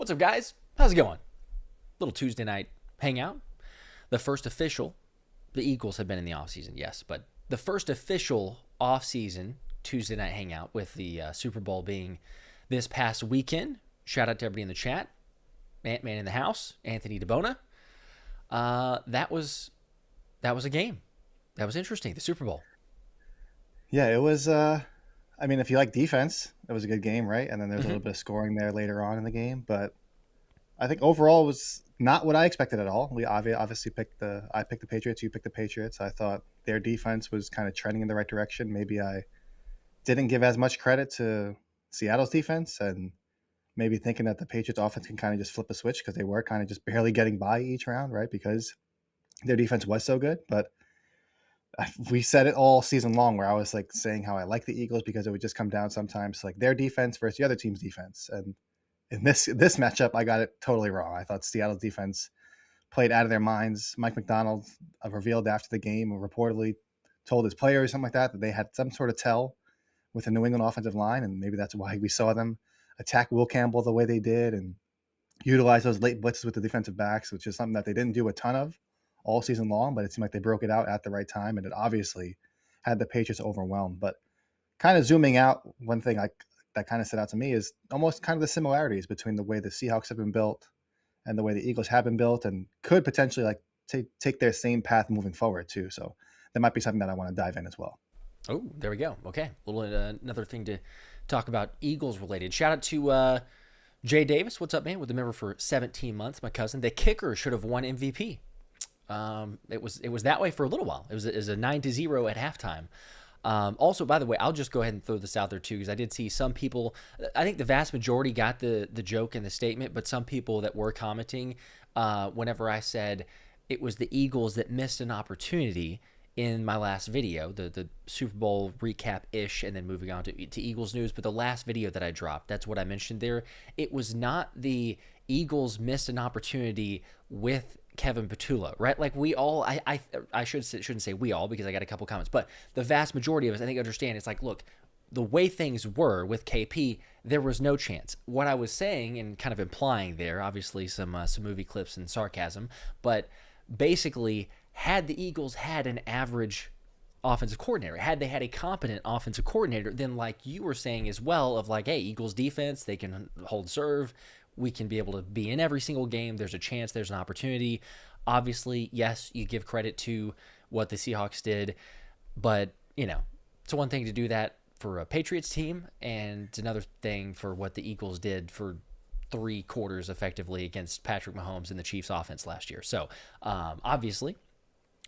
What's up, guys? How's it going? Little Tuesday night hangout. The first official, the Eagles have been in the offseason, yes, but the first official offseason Tuesday night hangout with the Super Bowl being this past weekend. Shout out to everybody in the chat. Ant-Man in the house, Anthony DiBona. That was a game. That was interesting, the Super Bowl. Yeah, it was. If you like defense, it was a good game, right? And then there's a little bit of scoring there later on in the game, but I think overall it was not what I expected at all. We obviously I picked the Patriots, you picked the Patriots. I thought their defense was kind of trending in the right direction. Maybe I didn't give as much credit to Seattle's defense, and maybe thinking that the Patriots offense can kind of just flip a switch because they were kind of just barely getting by each round, right? Because their defense was so good, but we said it all season long where I was like saying how I like the Eagles because it would just come down sometimes to like their defense versus the other team's defense. And in this matchup, I got it totally wrong. I thought Seattle's defense played out of their minds. Mike McDonald revealed after the game, or reportedly told his players something like that they had some sort of tell with the New England offensive line, and maybe that's why we saw them attack Will Campbell the way they did and utilize those late blitzes with the defensive backs, which is something that they didn't do a ton of all season long, but it seemed like they broke it out at the right time, and it obviously had the Patriots overwhelmed. But kind of zooming out, one thing that kind of stood out to me is almost kind of the similarities between the way the Seahawks have been built and the way the Eagles have been built, and could potentially like take their same path moving forward too. So that might be something that I want to dive in as well. Oh, there we go. Okay, another thing to talk about Eagles related. Shout out to Jay Davis. What's up, man? With the member for 17 months. My cousin. The kicker should have won MVP. It was that way for a little while. It was a 9-0 at halftime. Also, by the way, I'll just go ahead and throw this out there too, because I did see some people. I think the vast majority got the joke in the statement, but some people that were commenting whenever I said it was the Eagles that missed an opportunity in my last video, the Super Bowl recap ish, and then moving on to Eagles news. But the last video that I dropped, that's what I mentioned there. It was not the Eagles missed an opportunity with Kevin Patullo, right? Like we all, I shouldn't say we all because I got a couple comments, but the vast majority of us, I think, understand. It's like, look, the way things were with KP, there was no chance. What I was saying and kind of implying there, obviously some movie clips and sarcasm, but basically, had the Eagles had an average offensive coordinator, had they had a competent offensive coordinator, then like you were saying as well, of like, hey, Eagles defense, they can hold serve. We can be able to be in every single game. There's a chance. There's an opportunity. Obviously, yes, you give credit to what the Seahawks did, but, it's one thing to do that for a Patriots team, and it's another thing for what the Eagles did for 3 quarters effectively against Patrick Mahomes and the Chiefs offense last year. So, obviously,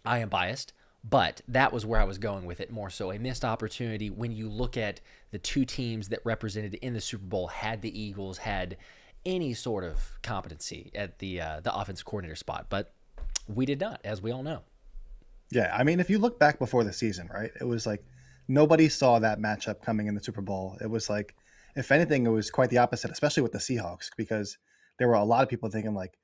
I am biased, but that was where I was going with it more so. A missed opportunity when you look at the 2 teams that represented in the Super Bowl had the Eagles had any sort of competency at the offensive coordinator spot, but we did not, as we all know. Yeah, if you look back before the season, right, it was like nobody saw that matchup coming in the Super Bowl. It was like, if anything, it was quite the opposite, especially with the Seahawks, because there were a lot of people thinking like,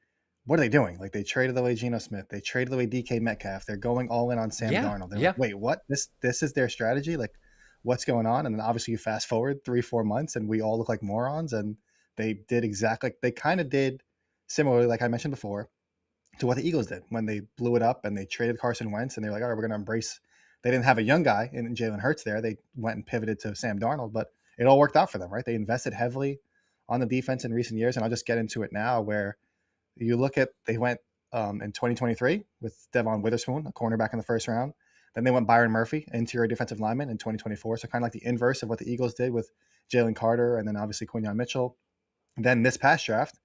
what are they doing? Like, they traded away Geno Smith, they traded away DK Metcalf, they're going all in on Sam Darnold. They're like, wait, what? This is their strategy? Like, what's going on? And then obviously you fast forward 3-4 months and we all look like morons, and they did exactly, they kind of did similarly, like I mentioned before, to what the Eagles did when they blew it up and they traded Carson Wentz, and they're like, all right, we're going to embrace. They didn't have a young guy in Jalen Hurts there. They went and pivoted to Sam Darnold, but it all worked out for them, right? They invested heavily on the defense in recent years, and I'll just get into it now where you look at, they went in 2023 with Devon Witherspoon, a cornerback in the first round. Then they went Byron Murphy, interior defensive lineman in 2024. So kind of like the inverse of what the Eagles did with Jalen Carter and then obviously Quinyon Mitchell. Then this past draft,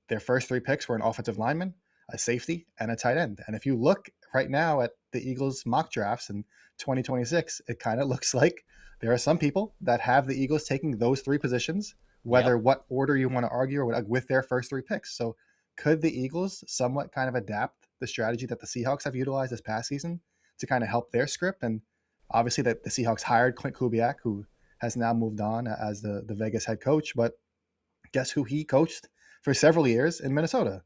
their first 3 picks were an offensive lineman, a safety, and a tight end. And if you look right now at the Eagles mock drafts in 2026, it kind of looks like there are some people that have the Eagles taking those 3 positions, whether what order you want to argue or with their first 3 picks. So could the Eagles somewhat kind of adapt the strategy that the Seahawks have utilized this past season to kind of help their script? And obviously that the Seahawks hired Clint Kubiak, who has now moved on as the Vegas head coach. But guess who he coached for several years in Minnesota?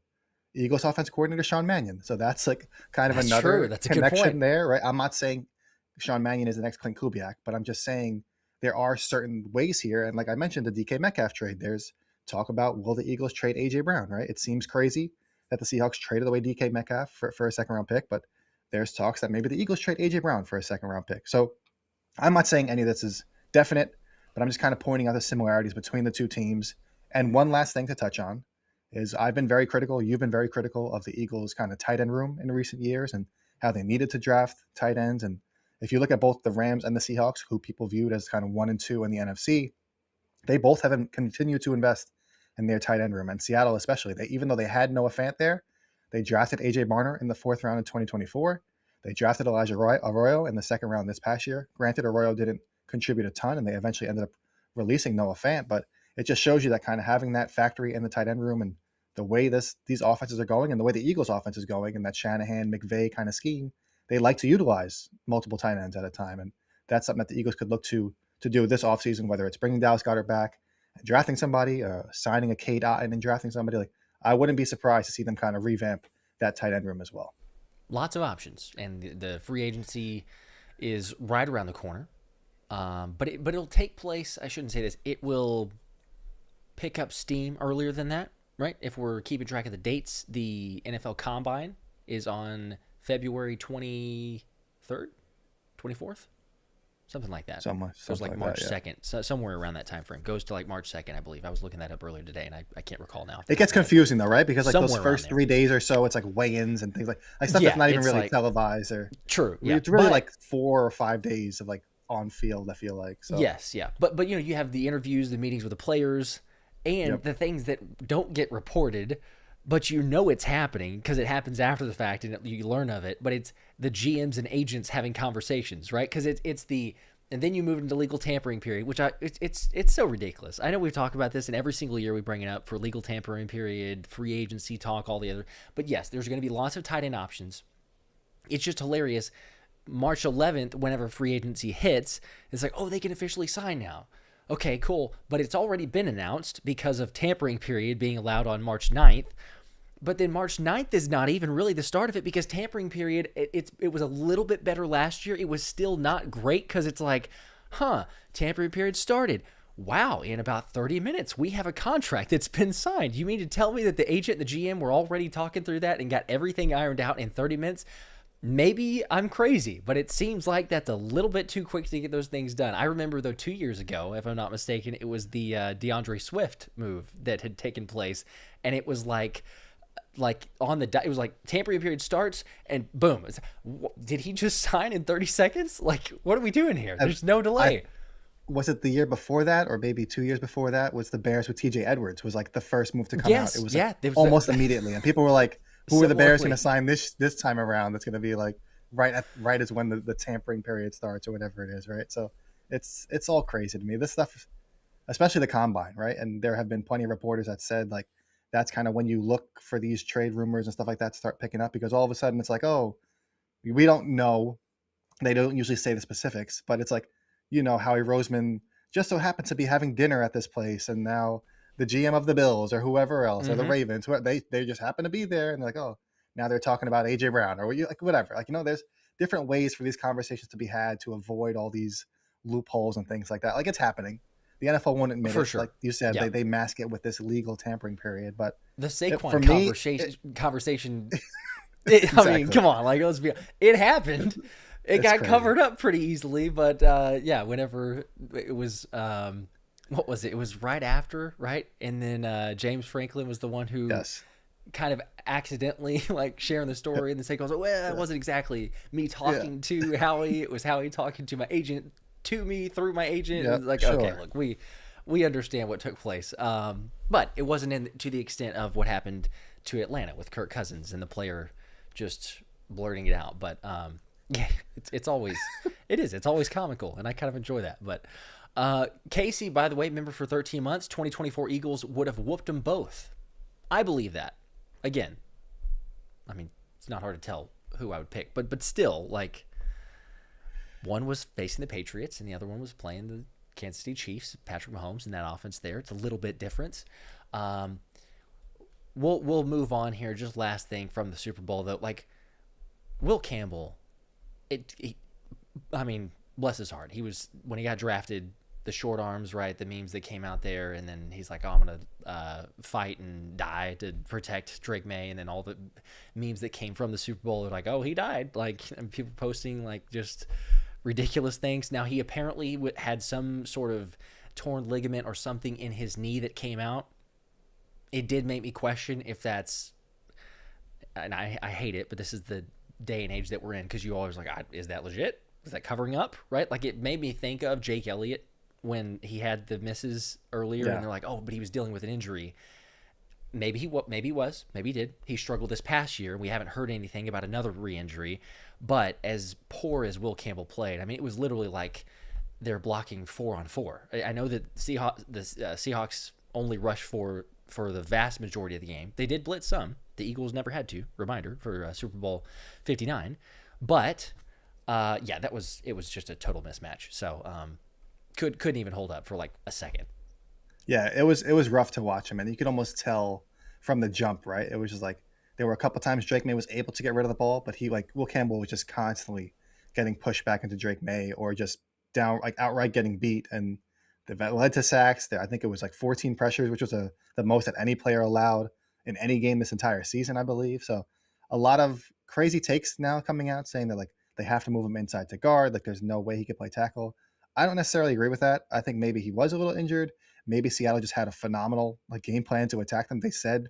Eagles offensive coordinator Sean Mannion. So that's like kind of another connection there, right? I'm not saying Sean Mannion is the next Clint Kubiak, but I'm just saying there are certain ways here. And like I mentioned, the DK Metcalf trade, there's talk about, will the Eagles trade A.J. Brown, right? It seems crazy that the Seahawks traded away DK Metcalf for a second-round pick, but there's talks that maybe the Eagles trade A.J. Brown for a second-round pick. So I'm not saying any of this is definite, but I'm just kind of pointing out the similarities between the two teams. And one last thing to touch on is I've been very critical, you've been very critical of the Eagles' kind of tight end room in recent years and how they needed to draft tight ends. And if you look at both the Rams and the Seahawks, who people viewed as kind of 1 and 2 in the NFC, they both have continued to invest in their tight end room. And Seattle especially, even though they had Noah Fant there, they drafted A.J. Barner in the 4th round in 2024. They drafted Elijah Arroyo in the 2nd round this past year. Granted, Arroyo didn't contribute a ton, and they eventually ended up releasing Noah Fant, but it just shows you that kind of having that factory in the tight end room and the way these offenses are going and the way the Eagles offense is going and that Shanahan, McVay kind of scheme, they like to utilize multiple tight ends at a time. And that's something that the Eagles could look to do this offseason, whether it's bringing Dallas Goedert back, drafting somebody, signing a Cade Otton and drafting somebody. Like, I wouldn't be surprised to see them kind of revamp that tight end room as well. Lots of options, and the free agency is right around the corner. But it'll take place. I shouldn't say this. It will pick up steam earlier than that, right? If we're keeping track of the dates, the NFL Combine is on February 23rd, 24th, something like that. Something Goes like March that, 2nd, so somewhere around that time frame. Goes to like March 2nd, I believe. I was looking that up earlier today, and I can't recall now. It gets confusing though, right? Because like Somewhere those first 3 days or so, it's like weigh-ins and things like stuff Yeah, that's not even it's really like- televised or True. Yeah. it's really But- like 4 or 5 days of like on field, I feel like. So Yes, yeah. But you have the interviews, the meetings with the players, and Yep. the things that don't get reported, but it's happening because it happens after the fact and you learn of it. But it's the GMs and agents having conversations, right? Because and then you move into legal tampering period, which it's so ridiculous. I know we've talked about this, and every single year we bring it up for legal tampering period, free agency talk, all the other. But yes, there's going to be lots of tight end options. It's just hilarious. March 11th, whenever free agency hits, it's like, oh, they can officially sign now. Okay, cool. But it's already been announced because of tampering period being allowed on March 9th. But then March 9th is not even really the start of it because tampering period, it was a little bit better last year. It was still not great because it's like, tampering period started. Wow, in about 30 minutes, we have a contract that's been signed. You mean to tell me that the agent and the GM were already talking through that and got everything ironed out in 30 minutes? Maybe I'm crazy, but it seems like that's a little bit too quick to get those things done. I remember, though, 2 years ago, if I'm not mistaken, it was the DeAndre Swift move that had taken place, and it was like it was like tampering period starts and boom. Did he just sign in 30 seconds? Like, what are we doing here? There's no delay. Was it the year before that, or maybe 2 years before that? Was the Bears with TJ Edwards was like the first move to come out? It was almost immediately, and people were like, "Who are the Bears going to sign this time around?" That's going to be like right as when the tampering period starts or whatever it is, right? So it's all crazy to me. This stuff, especially the combine, right? And there have been plenty of reporters that said like that's kind of when you look for these trade rumors and stuff like that to start picking up, because all of a sudden it's like, oh, we don't know. They don't usually say the specifics, but it's like, Howie Roseman just so happened to be having dinner at this place, and now the GM of the Bills or whoever else or the Ravens, they just happen to be there, and they're like, oh, now they're talking about AJ Brown or like whatever. Like, there's different ways for these conversations to be had to avoid all these loopholes and things like that. Like, it's happening. The NFL won't admit For it. sure. Like you said, they mask it with this legal tampering period. But the Saquon for me, conversation. Exactly. I mean, come on, like it happened. It got crazy. covered up pretty easily, but whenever it was, what was it? It was right after, right? And then James Franklin was the one who kind of accidentally like sharing the story, and the Saquon was like, well, it wasn't exactly me talking to Howie. It was Howie talking to my agent to me through my agent. Yep, It was like, okay, look, we understand what took place, but it wasn't to the extent of what happened to Atlanta with Kirk Cousins and the player just blurting it out. But yeah, it's always it's always comical, and I kind of enjoy that. But Casey, by the way, member for 13 months, 2024 Eagles would have whooped them both. I believe that. Again, I mean, it's not hard to tell who I would pick, but still, like, one was facing the Patriots and the other one was playing the Kansas City Chiefs, Patrick Mahomes and that offense there. It's a little bit different. We'll move on here. Just last thing from the Super Bowl, though, like Will Campbell, I mean, bless his heart. He was, when he got drafted, the short arms, right? The memes that came out there, and then he's like, "Oh, I'm gonna fight and die to protect Drake May," and then all the memes that came from the Super Bowl are like, "Oh, he died!" Like, and people posting like just ridiculous things. Now he apparently had some sort of torn ligament or something in his knee that came out. It did make me question if that's, and I hate it, but this is the day and age that we're in, because you always like, is that legit? Is that covering up? Right? Like, it made me think of Jake Elliott when he had the misses earlier, and they're like, oh, but he was dealing with an injury. Maybe he did. He struggled this past year. We haven't heard anything about another re-injury. But as poor as Will Campbell played, I mean, it was literally like they're blocking 4-on-4. I know that Seahawks only rushed for the vast majority of the game. They did blitz some. The Eagles never had to. Reminder for Super Bowl 59. But it was just a total mismatch. So couldn't even hold up for like a second. Yeah, it was rough to watch him, and you could almost tell from the jump, right? It was just like there were a couple times Drake May was able to get rid of the ball, but Will Campbell was just constantly getting pushed back into Drake May, or just down, like outright getting beat, and that led to sacks. I think it was like 14 pressures, which was the most that any player allowed in any game this entire season, I believe. So a lot of crazy takes now coming out saying that like they have to move him inside to guard, like there's no way he could play tackle. I don't necessarily agree with that. I think maybe he was a little injured. Maybe Seattle just had a phenomenal like game plan to attack them. They said,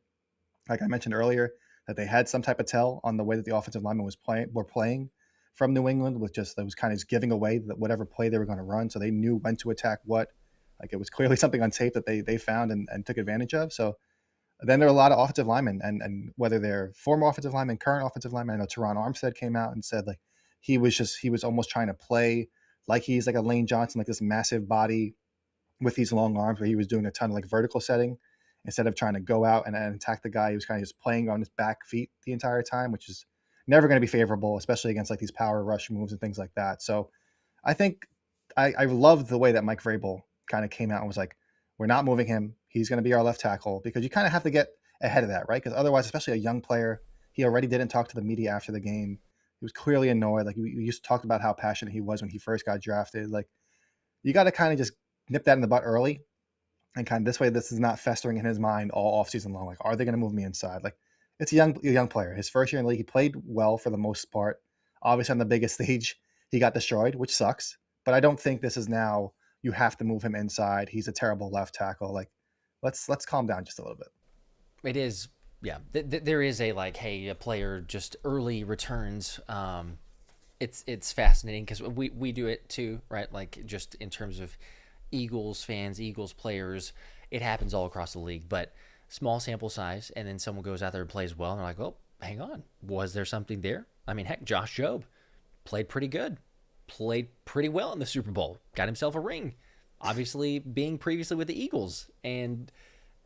like I mentioned earlier, that they had some type of tell on the way that the offensive linemen were playing from New England, with just that was kind of just giving away that whatever play they were going to run. So they knew when to attack what. Like it was clearly something on tape that they found and took advantage of. So then there are a lot of offensive linemen, and whether they're former offensive linemen, current offensive linemen. I know Teron Armstead came out and said like he was almost trying to play like he's like a Lane Johnson, like this massive body with these long arms, where he was doing a ton of like vertical setting instead of trying to go out and attack the guy. He was kind of just playing on his back feet the entire time, which is never going to be favorable, especially against like these power rush moves and things like that. So I think I loved the way that Mike Vrabel kind of came out and was like, we're not moving him. He's going to be our left tackle, because you kind of have to get ahead of that, right? Because otherwise, especially a young player, he already didn't talk to the media after the game. He was clearly annoyed. Like we used to talk about how passionate he was when he first got drafted. Like you got to kind of just nip that in the butt early, and kind of this way, this is not festering in his mind all offseason long. Like, are they going to move me inside? Like it's a young player. His first year in the league, he played well for the most part. Obviously on the biggest stage, he got destroyed, which sucks. But I don't think this is now you have to move him inside. He's a terrible left tackle. Like let's calm down just a little bit. It is, yeah. There is a like, hey, a player just early returns. It's fascinating because we do it too, right? Like just in terms of Eagles fans, Eagles players, it happens all across the league. But small sample size, and then someone goes out there and plays well, and they're like, oh, hang on, was there something there? I mean, heck, Josh Jobe played pretty good, played pretty well in the Super Bowl, got himself a ring, obviously being previously with the Eagles, and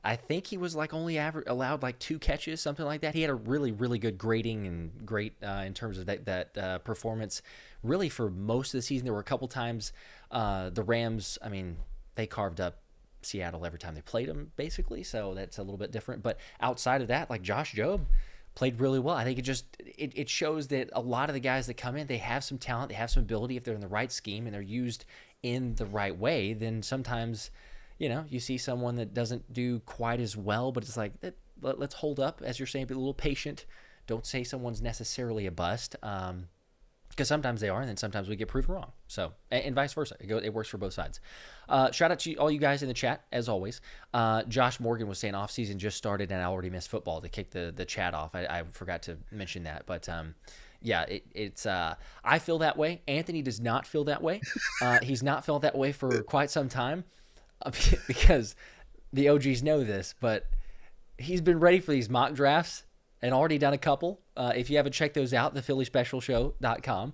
I think he was like only allowed like 2 catches, something like that. He had a really, really good grading and great in terms of that performance. Really, for most of the season, there were a couple times the Rams. I mean, they carved up Seattle every time they played them, basically. So that's a little bit different. But outside of that, like Josh Jobe played really well. I think it shows that a lot of the guys that come in, they have some talent, they have some ability. If they're in the right scheme and they're used in the right way, then sometimes, you see someone that doesn't do quite as well, but it's like, let's hold up, as you're saying, be a little patient. Don't say someone's necessarily a bust, because sometimes they are, and then sometimes we get proven wrong. So, and vice versa. It works for both sides. Shout out to all you guys in the chat, as always. Josh Morgan was saying offseason just started, and I already missed football to kick the chat off. I forgot to mention that, but yeah, it's I feel that way. Anthony does not feel that way. He's not felt that way for quite some time. Because the OGs know this, but he's been ready for these mock drafts and already done a couple. If you haven't checked those out, thephillyspecialshow.com.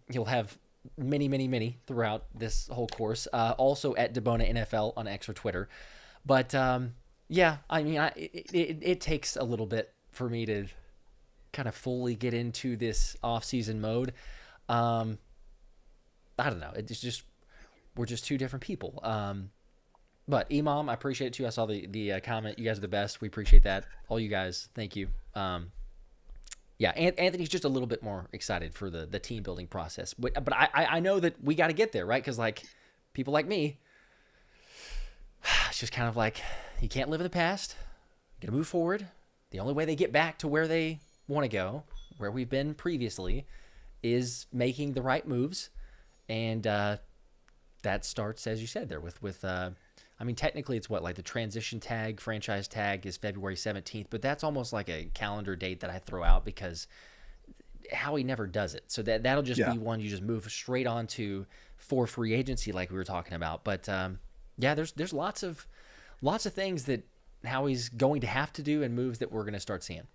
He'll have many throughout this whole course. Also at DiBona NFL on X or Twitter. But yeah, I mean, it takes a little bit for me to kind of fully get into this off-season mode. I don't know. It's just, we're just two different people. But Imam, I appreciate it too. I saw the comment. You guys are the best. We appreciate that. All you guys, thank you. Yeah, Anthony's just a little bit more excited for the team building process. But I know that we got to get there, right? Because like people like me, it's just kind of like you can't live in the past. You gotta move forward. The only way they get back to where they want to go, where we've been previously, is making the right moves, and that starts, as you said, there with. I mean, technically, it's what, like the transition tag, franchise tag is February 17th, but that's almost like a calendar date that I throw out because Howie never does it. So that'll just be one you just move straight onto for free agency, like we were talking about. But yeah, there's lots of things that Howie's going to have to do and moves that we're going to start seeing.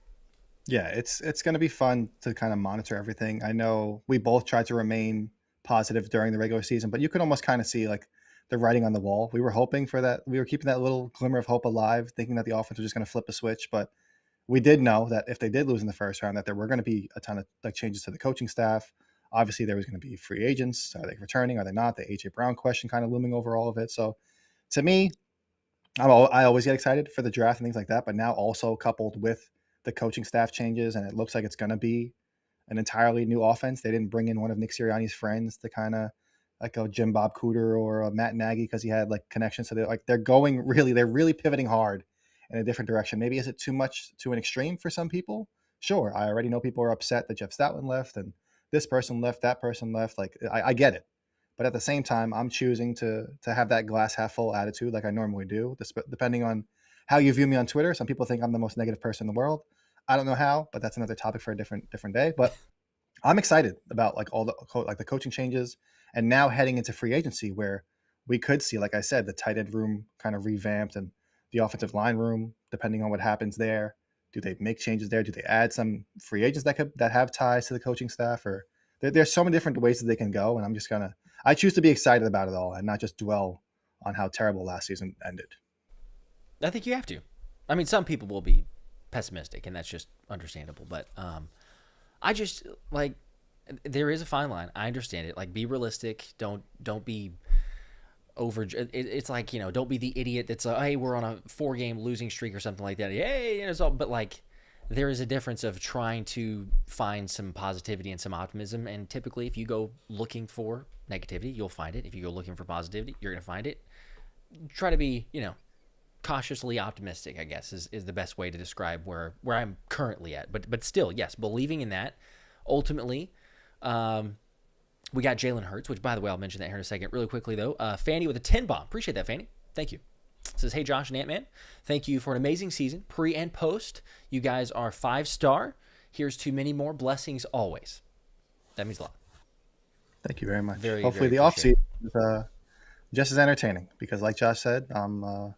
Yeah, it's going to be fun to kind of monitor everything. I know we both tried to remain positive during the regular season, but you could almost kind of see like the writing on the wall. We were hoping for that. We were keeping that little glimmer of hope alive, thinking that the offense was just going to flip a switch. But we did know that if they did lose in the first round, that there were going to be a ton of like changes to the coaching staff. Obviously, there was going to be free agents. Are they returning? Are they not? The AJ Brown question kind of looming over all of it. So to me, I always get excited for the draft and things like that. But now also coupled with the coaching staff changes, and it looks like it's going to be an entirely new offense. They didn't bring in one of Nick Sirianni's friends to kind of like a Jim Bob Cooter or a Matt Nagy because he had like connections. So they're really pivoting hard in a different direction. Maybe is it too much to an extreme for some people? Sure. I already know people are upset that Jeff Stoutland left and this person left, that person left. Like I get it. But at the same time, I'm choosing to have that glass half full attitude like I normally do, depending on how you view me on Twitter. Some people think I'm the most negative person in the world. I don't know how, but that's another topic for a different day. But I'm excited about like all the coaching changes, and now heading into free agency where we could see, like I said, the tight end room kind of revamped and the offensive line room, depending on what happens there. Do they make changes there? Do they add some free agents that have ties to the coaching staff? Or there's so many different ways that they can go, and I choose to be excited about it all and not just dwell on how terrible last season ended. I think you have to. I mean, some people will be pessimistic, and that's just understandable. But I just like there is a fine line. I understand it. Like, be realistic. Don't be over. It's like, don't be the idiot that's like, hey, we're on a 4-game losing streak or something like that. Yay, and it's all. But like, there is a difference of trying to find some positivity and some optimism. And typically, if you go looking for negativity, you'll find it. If you go looking for positivity, you're going to find it. Try to be, cautiously optimistic, I guess, is the best way to describe where I'm currently at. But still, yes, believing in that. Ultimately, we got Jalen Hurts, which, by the way, I'll mention that here in a second. Really quickly, though, Fanny with a 10 bomb. Appreciate that, Fanny. Thank you. Says, hey, Josh and Ant-Man. Thank you for an amazing season, pre and post. You guys are 5-star. Here's to many more blessings always. That means a lot. Thank you very much. very Hopefully the offseason is just as entertaining because, like Josh said, I'm going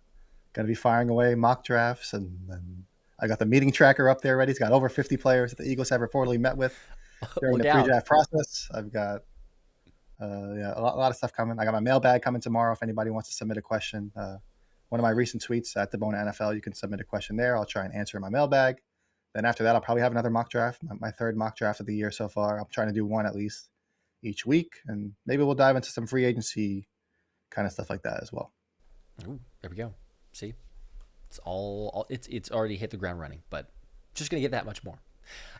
to be firing away mock drafts, and I got the meeting tracker up there already. It's got over 50 players that the Eagles have reportedly met with during the pre-draft process. I've got a lot of stuff coming. I got my mailbag coming tomorrow if anybody wants to submit a question. One of my recent tweets at DiBona NFL, you can submit a question there. I'll try and answer in my mailbag. Then after that, I'll probably have another mock draft, my third mock draft of the year so far. I'm trying to do one at least each week, and maybe we'll dive into some free agency kind of stuff like that as well. Ooh, there we go. See, it's already hit the ground running, but just gonna get that much more.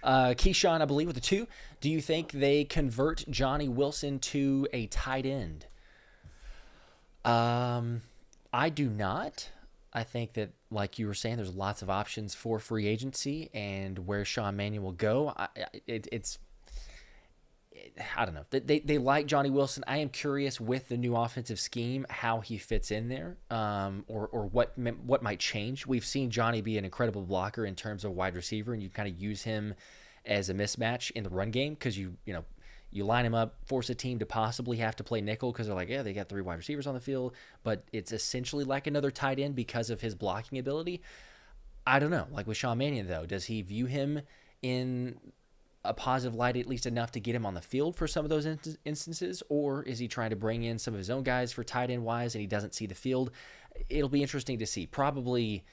Keyshawn, I believe, with the 2. Do you think they convert Johnny Wilson to a tight end? I do not. I think that, like you were saying, there's lots of options for free agency, and where Sean Mannion will go, I don't know. They like Johnny Wilson. I am curious with the new offensive scheme how he fits in there, or what might change. We've seen Johnny be an incredible blocker in terms of wide receiver, and you kind of use him as a mismatch in the run game because you line him up, force a team to possibly have to play nickel because they're like, yeah, they got 3 wide receivers on the field, but it's essentially like another tight end because of his blocking ability. I don't know. Like with Sean Mannion, though, does he view him in a positive light, at least enough to get him on the field for some of those instances, or is he trying to bring in some of his own guys for tight end wise and he doesn't see the field? It'll be interesting to see. Probably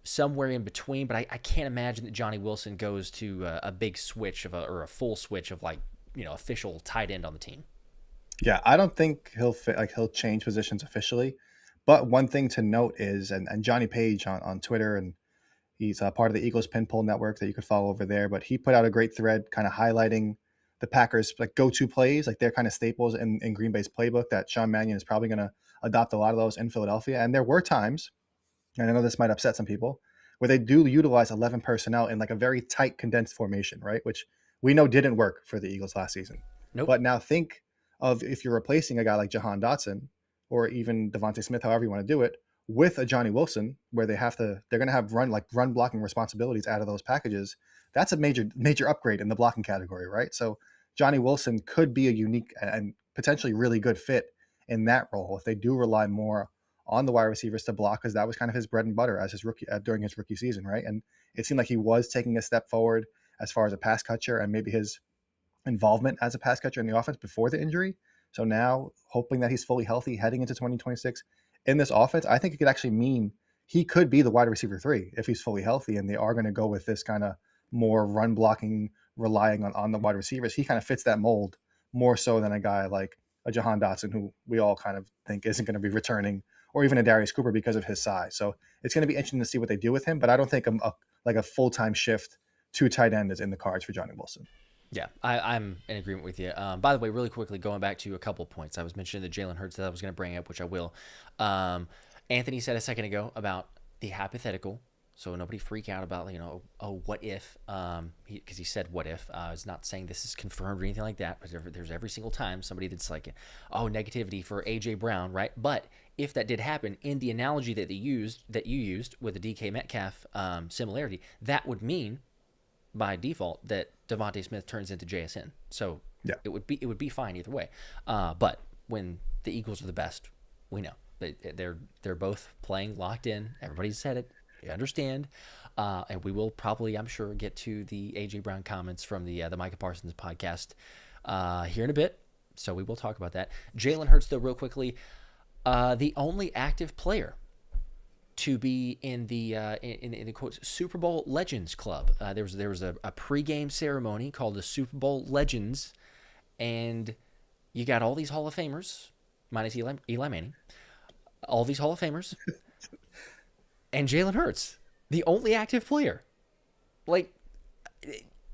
somewhere in between, but I can't imagine that Johnny Wilson goes to a big switch or a full switch of official tight end on the team. Yeah, I don't think he'll change positions officially, but one thing to note is, and Johnny Page on Twitter, and he's part of the Eagles Pin Pull Network that you could follow over there. But he put out a great thread kind of highlighting the Packers' go-to plays, like their kind of staples in Green Bay's playbook that Sean Mannion is probably going to adopt a lot of those in Philadelphia. And there were times, and I know this might upset some people, where they do utilize 11 personnel in like a very tight, condensed formation, right? Which we know didn't work for the Eagles last season. Nope. But now think of if you're replacing a guy like Jahan Dotson or even Devontae Smith, however you want to do it, with a Johnny Wilson, where they're going to have run blocking responsibilities out of those packages. That's a major upgrade in the blocking category, right? So Johnny Wilson could be a unique and potentially really good fit in that role if they do rely more on the wide receivers to block, because that was kind of his bread and butter as during his rookie season, right? And it seemed like he was taking a step forward as far as a pass catcher and maybe his involvement as a pass catcher in the offense before the injury. So now, hoping that he's fully healthy heading into 2026 in this offense, I think it could actually mean he could be the wide receiver 3 if he's fully healthy, and they are going to go with this kind of more run blocking, relying on the wide receivers. He kind of fits that mold more so than a guy like a Jahan Dotson, who we all kind of think isn't going to be returning, or even a Darius Cooper because of his size. So it's going to be interesting to see what they do with him, but I don't think a full-time shift to tight end is in the cards for Johnny Wilson. Yeah, I'm in agreement with you. By the way, really quickly, going back to a couple points. I was mentioning the Jalen Hurts that I was going to bring up, which I will. Anthony said a second ago about the hypothetical, so nobody freak out about, what if, because he said what if. I was not saying this is confirmed or anything like that, but there's every single time somebody that's like, negativity for A.J. Brown, right? But if that did happen, in the analogy that you used with the DK Metcalf similarity, that would mean by default that Devontae Smith turns into JSN. So yeah, it would be fine either way. But when the Eagles are the best, we know they're both playing locked in. Everybody's said it. You understand. And we will probably, I'm sure, get to the AJ Brown comments from the Micah Parsons podcast here in a bit. So we will talk about that. Jalen Hurts, though, real quickly, the only active player to be in the in the quotes Super Bowl Legends Club. There was a pregame ceremony called the Super Bowl Legends, and you got all these Hall of Famers, minus Eli Manning, all these Hall of Famers, and Jalen Hurts, the only active player. Like,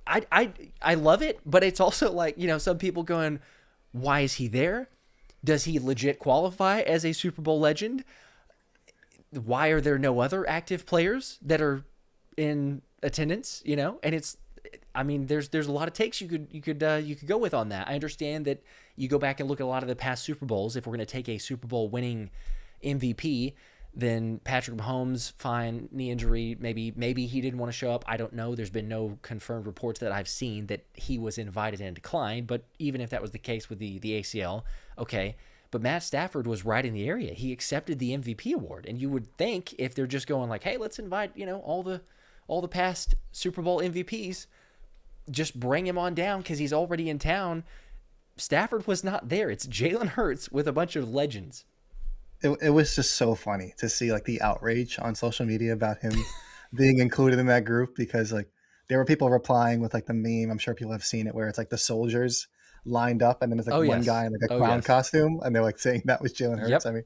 I love it, but it's also like, some people going, why is he there? Does he legit qualify as a Super Bowl legend? Why are there no other active players that are in attendance? And it's, there's a lot of takes you could go with on that. I understand that you go back and look at a lot of the past Super Bowls. If we're going to take a Super Bowl winning MVP, then Patrick Mahomes, fine, knee injury, maybe he didn't want to show up. I don't know. There's been no confirmed reports that I've seen that he was invited and declined. But even if that was the case with the ACL, okay. But Matt Stafford was right in the area. He accepted the MVP award. And you would think if they're just going like, hey, let's invite, all the past Super Bowl MVPs, just bring him on down because he's already in town. Stafford was not there. It's Jalen Hurts with a bunch of legends. It was just so funny to see like the outrage on social media about him being included in that group, because like there were people replying with like the meme. I'm sure people have seen it where it's like the soldiers lined up and then there's like one guy in like a clown costume and they're like saying that was Jalen Hurts. Yep.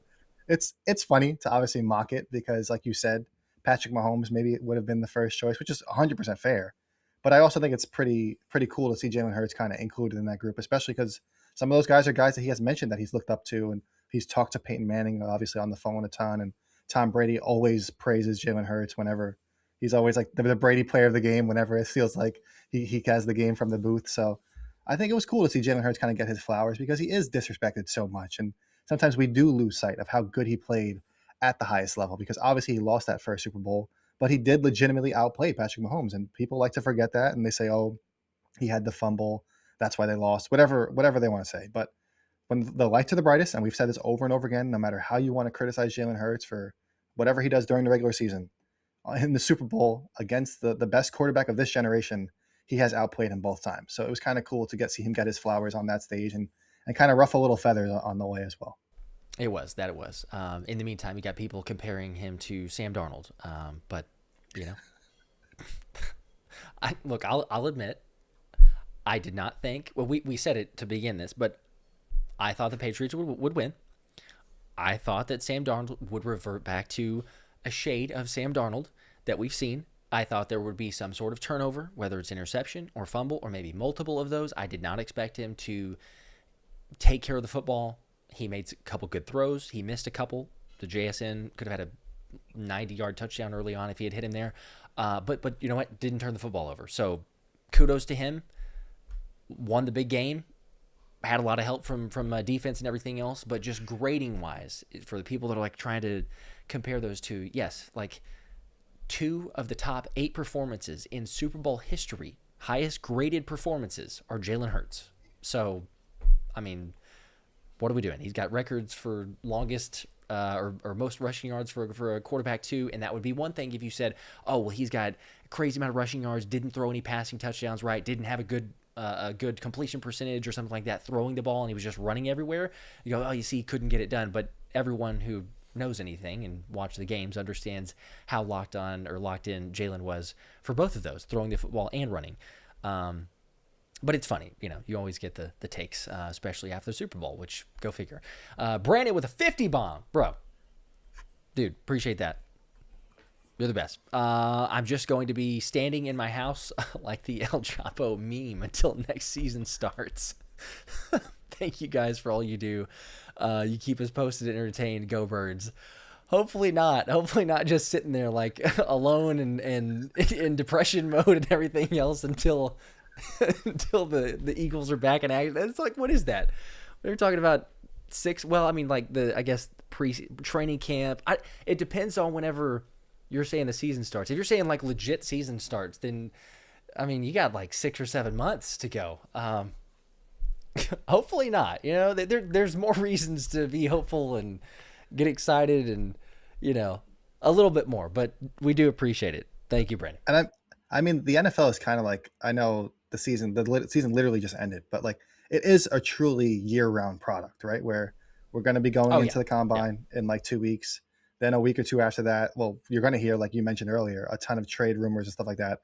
It's funny to obviously mock it because like you said, Patrick Mahomes maybe it would have been the first choice, which is 100% fair. But I also think it's pretty cool to see Jalen Hurts kind of included in that group, especially because some of those guys are guys that he has mentioned that he's looked up to, and he's talked to Peyton Manning obviously on the phone a ton, and Tom Brady always praises Jalen Hurts whenever he's always like the Brady player of the game whenever it feels like he has the game from the booth. So I think it was cool to see Jalen Hurts kind of get his flowers because he is disrespected so much. And sometimes we do lose sight of how good he played at the highest level, because obviously he lost that first Super Bowl, but he did legitimately outplay Patrick Mahomes. And people like to forget that. And they say, oh, he had the fumble, that's why they lost, whatever they want to say. But when the lights are the brightest, and we've said this over and over again, no matter how you want to criticize Jalen Hurts for whatever he does during the regular season, in the Super Bowl against the best quarterback of this generation, he has outplayed him both times. So it was kind of cool to see him get his flowers on that stage and kind of ruffle little feathers on the way as well. It was. In the meantime, you got people comparing him to Sam Darnold. But, I'll admit, I did not think, well, we said it to begin this, but I thought the Patriots would win. I thought that Sam Darnold would revert back to a shade of Sam Darnold that we've seen. I thought there would be some sort of turnover, whether it's interception or fumble or maybe multiple of those. I did not expect him to take care of the football. He made a couple good throws. He missed a couple. The JSN could have had a 90-yard touchdown early on if he had hit him there. But you know what? Didn't turn the football over. So kudos to him. Won the big game. Had a lot of help from defense and everything else. But just grading wise, for the people that are like trying to compare those two, yes, like 2 of the top 8 performances in Super Bowl history, highest graded performances, are Jalen Hurts. So, I mean, what are we doing? He's got records for longest or most rushing yards for a quarterback too, and that would be one thing if you said, oh, well, he's got a crazy amount of rushing yards, didn't throw any passing touchdowns, right? Didn't have a good completion percentage or something like that, throwing the ball, and he was just running everywhere. You go, oh, you see, he couldn't get it done. But everyone who knows anything and watched the games understands how locked in Jalen was for both of those, throwing the football and running. But it's funny, you always get the takes, especially after the Super Bowl, which go figure. Brandon with a 50 bomb, bro. Dude, appreciate that. You're the best. I'm just going to be standing in my house like the El Chapo meme until next season starts. Thank you guys for all you do. You keep us posted and entertained. Go Birds. Hopefully not just sitting there like alone and in depression mode and everything else until the Eagles are back in action. It's like, what is that? We're talking about 6. Well, I mean, like I guess pre-training camp. It depends on whenever you're saying the season starts. If you're saying like legit season starts, then I mean, you got like 6 or 7 months to go. Hopefully not. There's more reasons to be hopeful and get excited and a little bit more. But we do appreciate it. Thank you, Brandon. And I mean, the NFL is kind of like, I know the season literally just ended, but like it is a truly year-round product, right? Where we're going to be going into the combine in like 2 weeks. Then a week or two after that, well, you're going to hear, like you mentioned earlier, a ton of trade rumors and stuff like that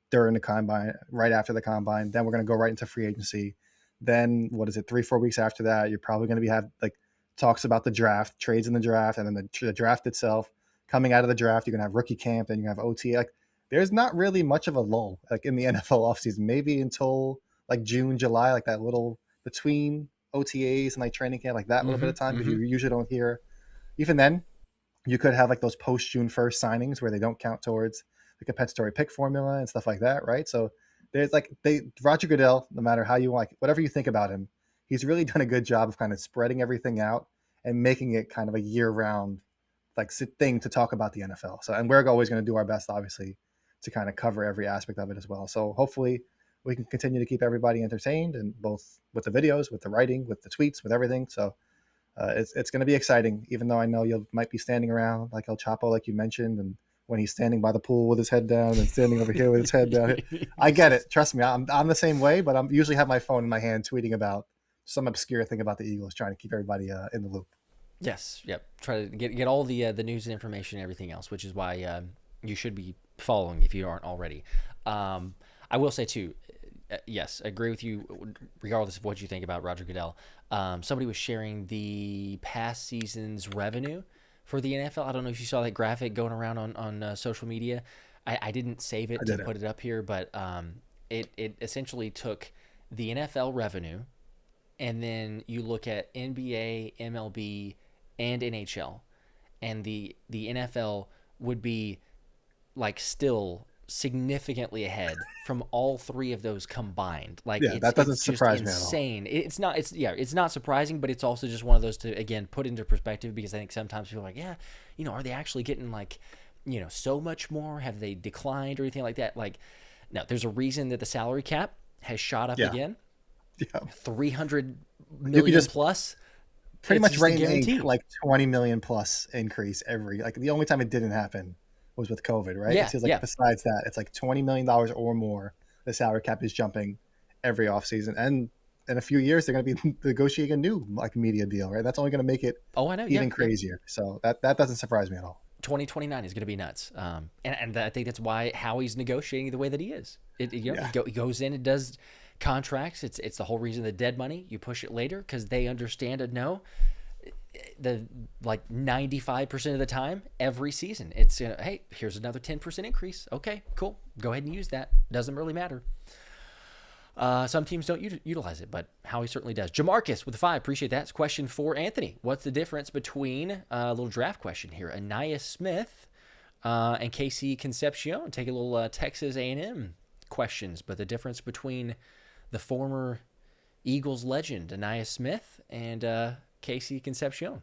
during the combine, right after the combine. Then we're going to go right into free agency. Then 3-4 weeks after that, you're probably going to have like talks about the draft, trades in the draft, and then the draft itself. Coming out of the draft, you're going to have rookie camp, then you have OT. Like, there's not really much of a lull like in the NFL offseason, maybe until like June, July, like that little between OTAs and like training camp, like that little bit of time. But you usually don't hear. Even then, you could have like those post June 1st signings where they don't count towards the compensatory pick formula and stuff like that, right? So there's like Roger Goodell, no matter how you like, whatever you think about him, he's really done a good job of kind of spreading everything out and making it kind of a year-round like thing to talk about the NFL. So, and we're always going to do our best, obviously, to kind of cover every aspect of it as well. So hopefully we can continue to keep everybody entertained, and both with the videos, with the writing, with the tweets, with everything. So it's going to be exciting, even though I know you might be standing around like El Chapo, like you mentioned, and when he's standing by the pool with his head down and standing over here with his head down. I get it. Trust me. I'm the same way, but I'm usually have my phone in my hand tweeting about some obscure thing about the Eagles, trying to keep everybody in the loop. Yes. Yep. Try to get all the news and information and everything else, which is why you should be following if you aren't already. I will say too, yes, I agree with you regardless of what you think about Roger Goodell. Somebody was sharing the past season's revenue for the NFL. I don't know if you saw that graphic going around on social media. I didn't save it to put it up here, but it essentially took the NFL revenue, and then you look at NBA, MLB, and NHL, and the NFL would be like still significantly ahead from all 3 of those combined. Like, that doesn't surprise me insane. It's not. It's not surprising, but it's also just one of those to again put into perspective, because I think sometimes people are like, are they actually getting like, so much more? Have they declined or anything like that? Like, no, there's a reason that the salary cap has shot up again. Yeah, 300 million plus. Pretty much reign like 20 million plus increase every. Like, the only time it didn't happen was with COVID, right? Yeah, it seems like besides that, it's like $20 million or more. The salary cap is jumping every offseason, and in a few years they're going to be negotiating a new like media deal, right? That's only going to make it even crazier. So that doesn't surprise me at all. 2029 is going to be nuts, and I think that's why Howie's negotiating the way that he is. He goes in and does contracts. It's the whole reason the dead money, you push it later, because they understand and know the like 95% of the time every season it's hey, here's another 10% increase. Okay, cool, go ahead and use that. Doesn't really matter. Some teams don't utilize it, but Howie certainly does. Jamarcus with a 5. Appreciate that. It's a question for Anthony. What's the difference between a little draft question here? Anaya Smith and Casey Concepcion. Take a little Texas A&M questions, but the difference between the former Eagles legend Anaya Smith and Casey Concepcion.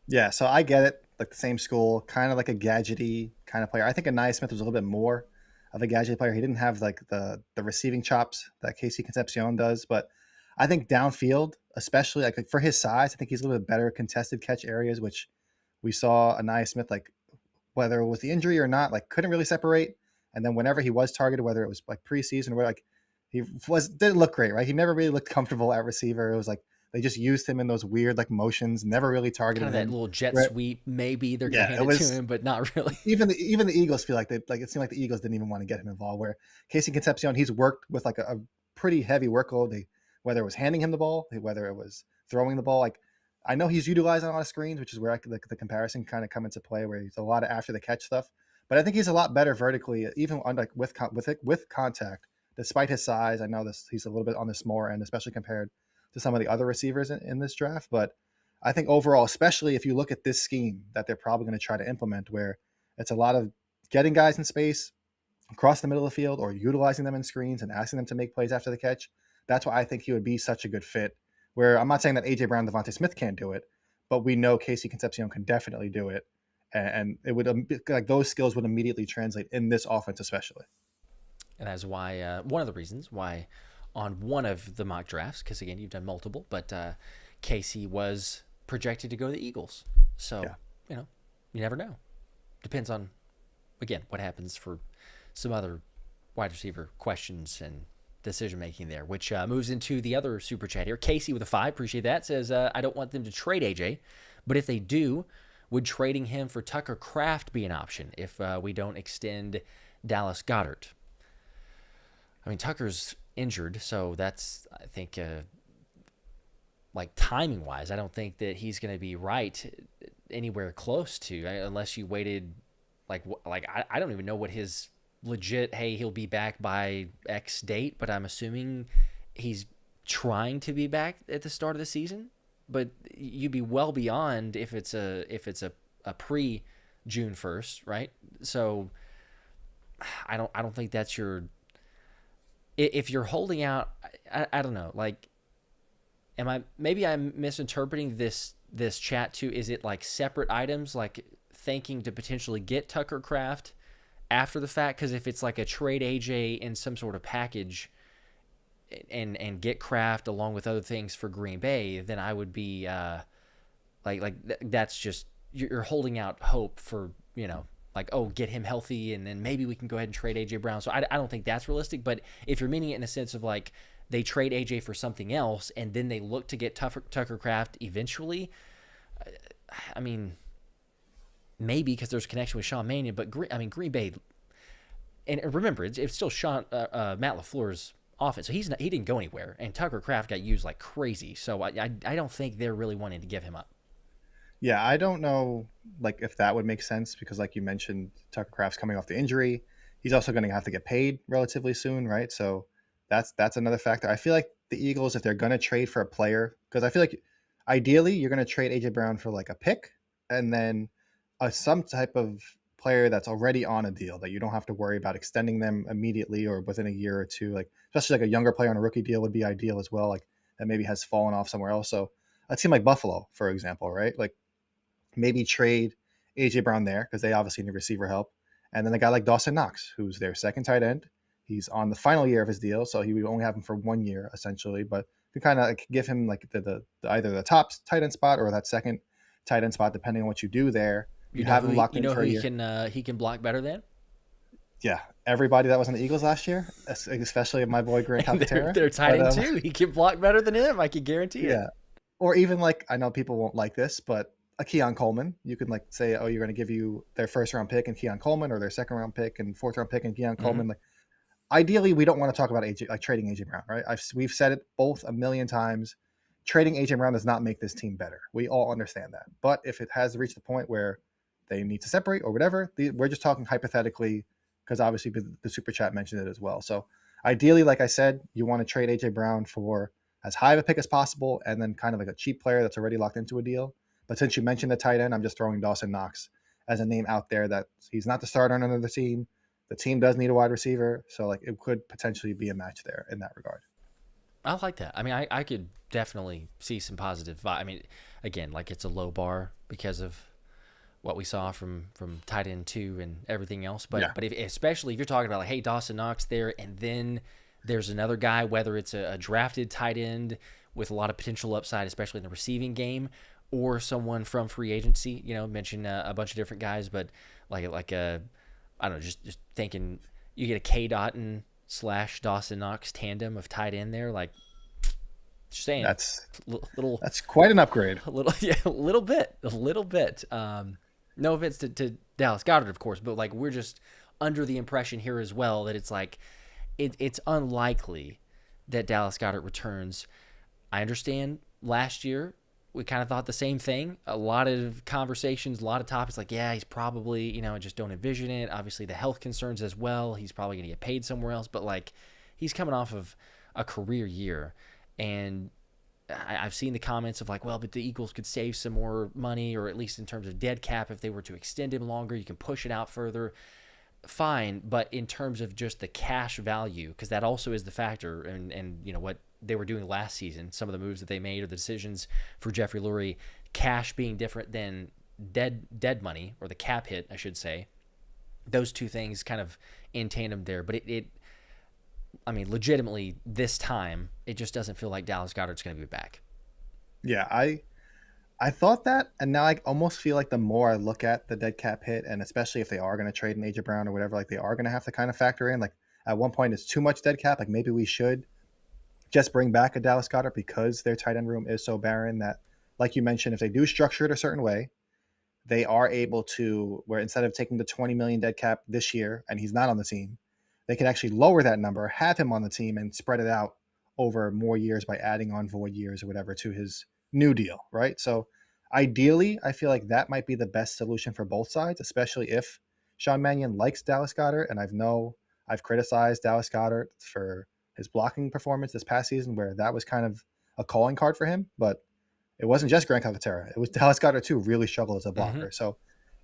Yeah, so I get it. Like the same school, kind of like a gadgety kind of player. I think Anaya Smith was a little bit more of a gadget player. He didn't have like the receiving chops that Casey Concepcion does, but I think downfield, especially like for his size, I think he's a little bit better contested catch areas, which we saw Anaya Smith, like whether it was the injury or not, like couldn't really separate. And then whenever he was targeted, whether it was like preseason or like he didn't look great, right? He never really looked comfortable at receiver. It was like they just used him in those weird like motions, never really targeted Kind of him. that little jet sweep. Maybe they're going to hand it to him, but not really. Even the Eagles feel like it seemed like the Eagles didn't even want to get him involved. Where Casey Concepcion, he's worked with like a pretty heavy workload. Whether it was handing him the ball, whether it was throwing the ball, like I know he's utilized on a lot of screens, which is where the comparison kind of come into play, where he's a lot of after the catch stuff. But I think he's a lot better vertically, even on like with contact, despite his size. I know he's a little bit on the smaller end, especially compared to some of the other receivers in this draft. But I think overall, especially if you look at this scheme that they're probably going to try to implement, where it's a lot of getting guys in space across the middle of the field or utilizing them in screens and asking them to make plays after the catch. That's why I think he would be such a good fit. Where I'm not saying that A.J. Brown, Devontae Smith can't do it, but we know Casey Concepcion can definitely do it. And it would like those skills would immediately translate in this offense, especially. And that's why one of the reasons why on one of the mock drafts, because again, you've done multiple, but Casey was projected to go to the Eagles. So, you never know. Depends on, again, what happens for some other wide receiver questions and decision-making there, which moves into the other super chat here. Casey with a 5, appreciate that, says, I don't want them to trade AJ, but if they do, would trading him for Tucker Kraft be an option if we don't extend Dallas Goedert? I mean, Tucker's injured, so that's, I think, like timing-wise, I don't think that he's going to be right anywhere close to, unless you waited, I don't even know what his legit, hey, he'll be back by X date, but I'm assuming he's trying to be back at the start of the season. But you'd be well beyond if it's a pre June 1st, right? So I don't think that's your. If you're holding out, I don't know. Like, maybe I'm misinterpreting this chat too? Is it like separate items, like thinking to potentially get Tucker Kraft after the fact? Because if it's like a trade AJ in some sort of package and get Kraft along with other things for Green Bay, then I would be that's just you're holding out hope for, like, oh, get him healthy and then maybe we can go ahead and trade AJ Brown. So I don't think that's realistic. But if you're meaning it in a sense of like they trade AJ for something else and then they look to get Tucker Kraft eventually, I mean, maybe because there's a connection with Sean Mannion, but Green Bay, and remember, it's still Matt LaFleur's offense, so he didn't go anywhere, and Tucker Kraft got used like crazy. So I don't think they're really wanting to give him up. Yeah, I don't know like if that would make sense because, like you mentioned, Tucker Kraft's coming off the injury. He's also going to have to get paid relatively soon, right? So that's another factor. I feel like the Eagles, if they're going to trade for a player, because I feel like ideally you're going to trade AJ Brown for like a pick and then some type of player that's already on a deal that you don't have to worry about extending them immediately or within a year or two. Like especially like a younger player on a rookie deal would be ideal as well. Like that maybe has fallen off somewhere else. So a team like Buffalo, for example, right? Like maybe trade AJ Brown there because they obviously need receiver help. And then a guy like Dawson Knox, who's their second tight end. He's on the final year of his deal, so he would only have him for 1 year essentially. But to kind of like give him like the either the top tight end spot or that second tight end spot, depending on what you do there. You have him locked in for a year. He can block better than? Yeah, everybody that was on the Eagles last year, especially my boy Grant Calcaterra. They're tight end too. He can block better than him. I can guarantee it. Yeah, or even like I know people won't like this, but a Keon Coleman. You could like say, oh, you're going to give you their first round pick and Keon Coleman, or their second round pick and fourth round pick and Keon Coleman. Like, ideally, we don't want to talk about AJ, like trading AJ Brown, right? We've said it both a million times. Trading AJ Brown does not make this team better. We all understand that. But if it has reached the point where they need to separate or whatever, we're just talking hypothetically because obviously the super chat mentioned it as well. So Ideally, like I said, you want to trade AJ Brown for as high of a pick as possible, and then kind of like a cheap player that's already locked into a deal. But since you mentioned the tight end, I'm just throwing Dawson Knox as a name out there that he's not the starter on another team. The team does need a wide receiver, so like it could potentially be a match there in that regard. I like that. I mean, I could definitely see some positive I mean, again, like it's a low bar because of what we saw from tight end 2 and everything else. But Yeah. but especially if you're talking about like, hey, Dawson Knox there, and then there's another guy, whether it's a drafted tight end with a lot of potential upside, especially in the receiving game, or someone from free agency. Mention a bunch of different guys, but like a I don't know, just thinking you get a K Dotton / Dawson Knox tandem of tight end there, like just saying That's quite an upgrade. a little yeah, a little bit. No offense to Dallas Goedert, of course, but like we're just under the impression here as well that it's like it's unlikely that Dallas Goedert returns. I understand last year we kind of thought the same thing. A lot of conversations, a lot of topics like, yeah, he's probably, I just don't envision it. Obviously the health concerns as well. He's probably going to get paid somewhere else, but like he's coming off of a career year. And I've seen the comments of like, well, but the Eagles could save some more money, or at least in terms of dead cap, if they were to extend him longer, you can push it out further. Fine. But in terms of just the cash value, because that also is the factor, and what they were doing last season, some of the moves that they made or the decisions for Jeffrey Lurie, cash being different than dead money, or the cap hit, I should say. Those two things kind of in tandem there. But I mean, legitimately, this time, it just doesn't feel like Dallas Goedert's going to be back. Yeah, I thought that, and now I almost feel like the more I look at the dead cap hit, and especially if they are going to trade an AJ Brown or whatever, like they are going to have to kind of factor in, like at one point it's too much dead cap, like maybe we should just bring back a Dallas Goedert because their tight end room is so barren that, like you mentioned, if they do structure it a certain way, they are able to, where instead of taking the 20 million dead cap this year and he's not on the team, they can actually lower that number, have him on the team, and spread it out over more years by adding on void years or whatever to his new deal, right? So ideally, I feel like that might be the best solution for both sides, especially if Sean Mannion likes Dallas Goedert. And I've criticized Dallas Goedert for his blocking performance this past season, where that was kind of a calling card for him. But it wasn't just Grant Calcaterra. It was Dallas Goedert too, really struggled as a blocker. Mm-hmm. So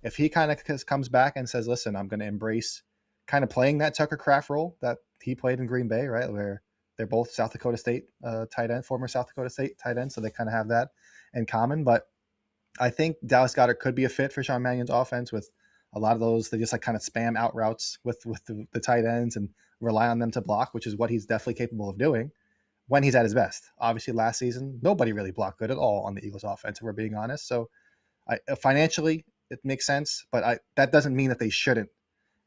if he kind of comes back and says, listen, I'm going to embrace kind of playing that Tucker Kraft role that he played in Green Bay, right, where they're both South Dakota State tight end, former South Dakota State tight end, so they kind of have that in common. But I think Dallas Goedert could be a fit for Sean Mannion's offense with a lot of those. They just like kind of spam out routes with the tight ends and rely on them to block, which is what he's definitely capable of doing when he's at his best. Obviously, last season, nobody really blocked good at all on the Eagles offense, if we're being honest. So financially, it makes sense, but that doesn't mean that they shouldn't.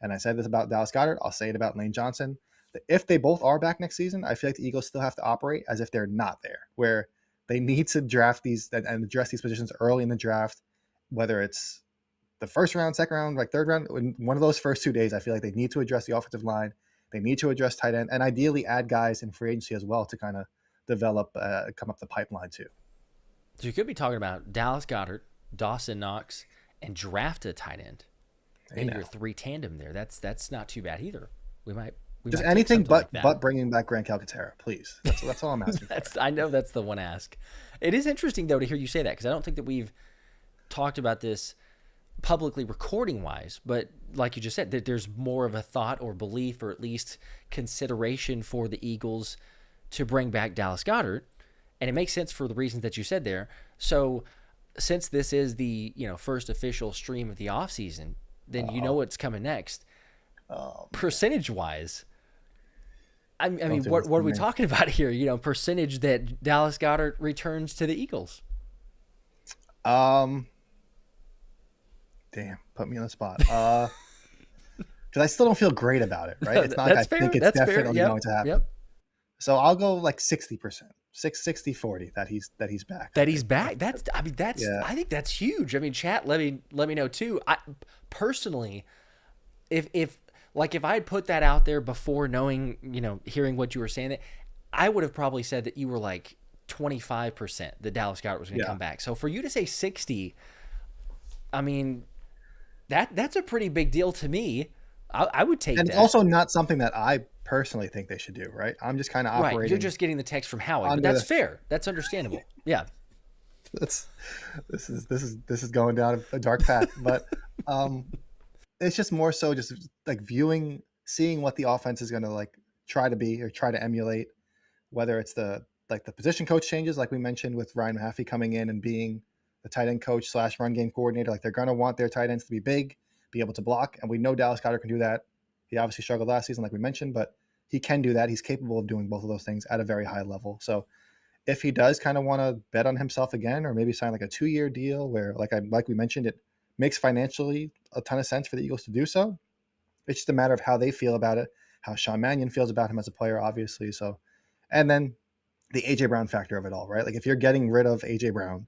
And I said this about Dallas Goedert. I'll say it about Lane Johnson. If they both are back next season, I feel like the Eagles still have to operate as if they're not there, where they need to draft these and address these positions early in the draft, whether it's the first round, second round, like third round. In one of those first 2 days, I feel like they need to address the offensive line. They need to address tight end, and ideally add guys in free agency as well to kind of develop, come up the pipeline too. So you could be talking about Dallas Goedert, Dawson Knox, and draft a tight end. Maybe your three tandem there. That's not too bad either. We might just anything but bringing back Grant Calcaterra, please. That's all I'm asking. I know that's the one ask. It is interesting though to hear you say that, because I don't think that we've talked about this publicly recording wise, but like you just said, that there's more of a thought or belief, or at least consideration for the Eagles to bring back Dallas Goedert, and it makes sense for the reasons that you said there. So since this is the first official stream of the offseason, then you know what's coming next. Percentage wise, I mean, what are we talking about here? Percentage that Dallas Goedert returns to the Eagles. Damn, put me on the spot. Because I still don't feel great about it, right? It's not like I think it's definitely going to happen. Yep. So I'll go like 60%, 60-40 that he's back. That he's back. I think that's huge. I mean, chat, let me know too. I personally, if I had put that out there before knowing, hearing what you were saying, I would have probably said that you were like 25% that Dallas Goedert was going to come back. So for you to say 60, I mean, that's a pretty big deal to me. I would take that. And it's also not something that I personally think they should do, right? I'm just kind of Right. operating. You're just getting the text from Howie, but under that's the- fair. That's understandable. Yeah. this is going down a dark path, but it's just more so just like seeing what the offense is going to like try to be or try to emulate, whether it's the position coach changes, like we mentioned with Ryan Mahaffey coming in and being the tight end coach / run game coordinator. Like they're going to want their tight ends to be big, be able to block, and we know Dallas Goedert can do that. He obviously struggled last season, like we mentioned, but he can do that. He's capable of doing both of those things at a very high level. So if he does kind of want to bet on himself again, or maybe sign like a 2-year deal where, like we mentioned, it makes financially a ton of sense for the Eagles to do so. It's just a matter of how they feel about it, how Sean Mannion feels about him as a player, obviously. So, and then the AJ Brown factor of it all, right? Like if you're getting rid of AJ Brown,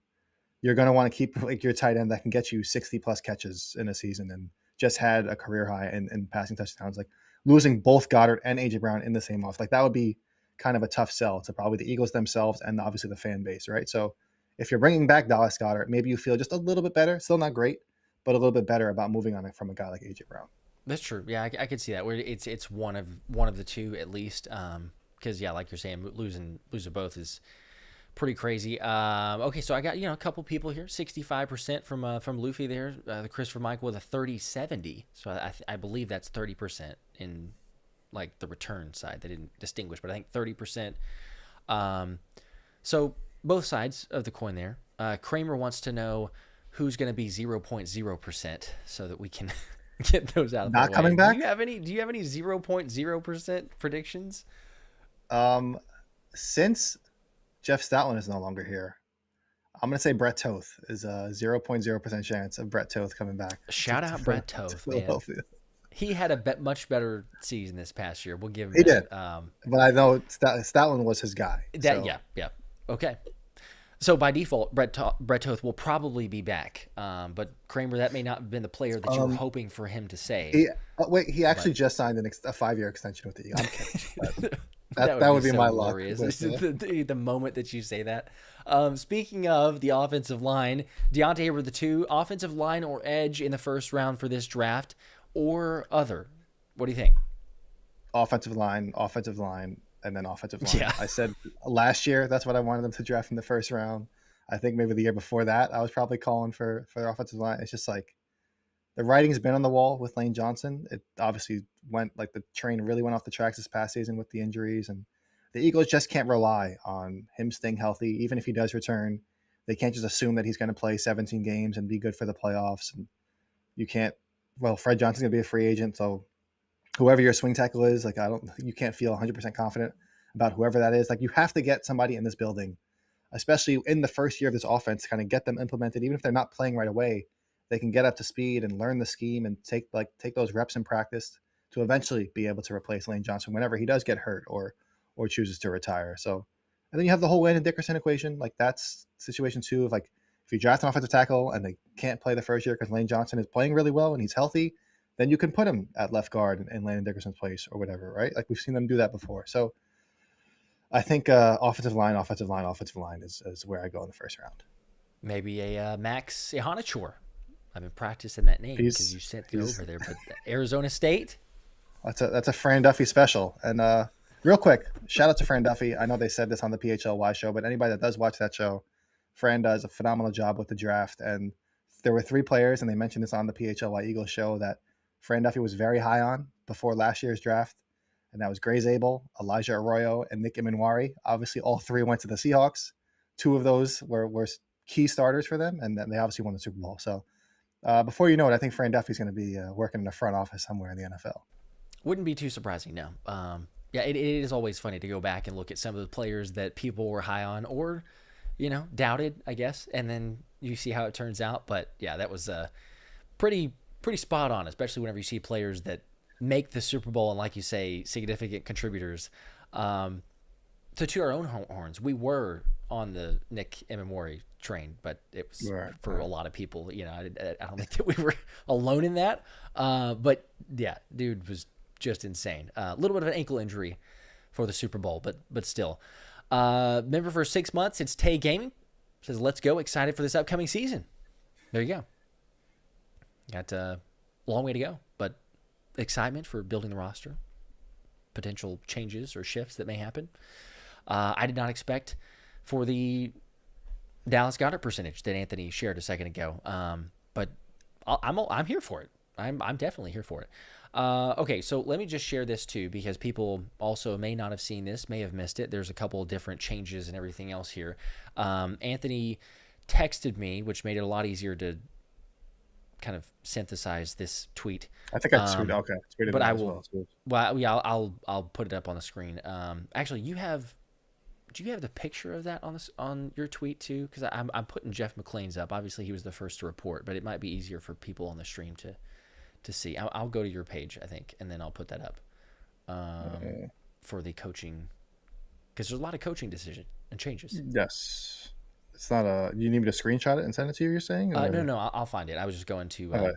you're going to want to keep like your tight end that can get you 60 plus catches in a season and just had a career high in passing touchdowns. Like losing both Goedert and AJ Brown in the same off, like that would be kind of a tough sell to probably the Eagles themselves and obviously the fan base, right? So if you're bringing back Dallas Goedert, maybe you feel just a little bit better, still not great, but a little bit better about moving on from a guy like AJ Brown. That's true. Yeah, I could see that. Where it's one of the two at least. Because yeah, like you're saying, losing both is pretty crazy. Okay, so I got a couple people here. 65% from Luffy there. The Christopher Michael with a 30-70. So I believe that's 30% in like the return side. They didn't distinguish, but I think 30%. So both sides of the coin there. Kramer wants to know who's going to be 0.0% so that we can get those out of the way. Not coming back? Do you have any 0.0% predictions? Since Jeff Stoutland is no longer here, I'm going to say Brett Toth is a 0.0% chance of Brett Toth coming back. Shout out Brett Toth, man. He had a much better season this past year. We'll give him He that. did. But I know Stoutland was his guy. Yeah. Okay. So by default, Brett Toth will probably be back. But Kramer, that may not have been the player that you were hoping for him to say. He actually just signed a 5-year extension with the Eagles. I'm kidding. That would be so my glorious. luck. The moment that you say that. Speaking of the offensive line, Deontay Hayward, the 2, offensive line or edge in the first round for this draft or other. What do you think? Offensive line, and then offensive line. Yeah. I said last year that's what I wanted them to draft in the first round. I think maybe the year before that I was probably calling for their offensive line. It's just like the writing's been on the wall with Lane Johnson. It obviously went like the train really went off the tracks this past season with the injuries, and the Eagles just can't rely on him staying healthy. Even if he does return, they can't just assume that he's going to play 17 games and be good for the playoffs. And you can't. Well, Fred Johnson's going to be a free agent, so whoever your swing tackle is, like you can't feel 100% confident about whoever that is. Like you have to get somebody in this building, especially in the first year of this offense, to kind of get them implemented. Even if they're not playing right away, they can get up to speed and learn the scheme and take those reps in practice to eventually be able to replace Lane Johnson whenever he does get hurt or chooses to retire. So, and then you have the whole Landon Dickerson equation. Like that's situation 2 of like if you draft an offensive tackle and they can't play the first year because Lane Johnson is playing really well and he's healthy, then you can put him at left guard in Landon Dickerson's place or whatever, right? Like we've seen them do that before. So I think offensive line is where I go in the first round. Maybe a Max Ihanichor. I've been practicing that name because you sent it over there. But Arizona State? That's a Fran Duffy special. And real quick, shout out to Fran Duffy. I know they said this on the PHLY show, but anybody that does watch that show, Fran does a phenomenal job with the draft. And there were 3 players, and they mentioned this on the PHLY Eagles show, that Fran Duffy was very high on before last year's draft. And that was Gray Zabel, Elijah Arroyo, and Nick Imanwari. Obviously, all 3 went to the Seahawks. 2 of those were key starters for them, and then they obviously won the Super Bowl. So before you know it, I think Fran Duffy's going to be working in the front office somewhere in the NFL. Wouldn't be too surprising, no. Yeah, it is always funny to go back and look at some of the players that people were high on or, doubted, I guess, and then you see how it turns out. But, yeah, that was pretty spot on, especially whenever you see players that make the Super Bowl and, like you say, significant contributors. So to our own horns, we were on the Nick Imanwari train, but it was for a lot of people. I don't think that we were alone in that. But yeah, dude was just insane. A little bit of an ankle injury for the Super Bowl, but still. Member for 6 months, it's Tay Gaming. Says, let's go. Excited for this upcoming season. There you go. Got a long way to go, but excitement for building the roster. potential changes or shifts that may happen. I did not expect for the Dallas Goedert percentage that Anthony shared a second ago, but I'm here for it. I'm definitely here for it. Okay, so let me just share this too, because people also may not have seen this, may have missed it. There's a couple of different changes and everything else here. Anthony texted me, which made it a lot easier to kind of synthesize this tweet. I think I tweeted. Okay, tweeted But that I as will. well. Well, yeah, I'll put it up on the screen. Actually, do you have the picture of that on your tweet too? Because I'm putting Jeff McClain's up. Obviously, he was the first to report, but it might be easier for people on the stream to see. I'll go to your page, I think, and then I'll put that up for the coaching, because there's a lot of coaching decision and changes. Yes, it's not a. You need me to screenshot it and send it to you? You're saying? No, I'll find it. I was just going to. Okay.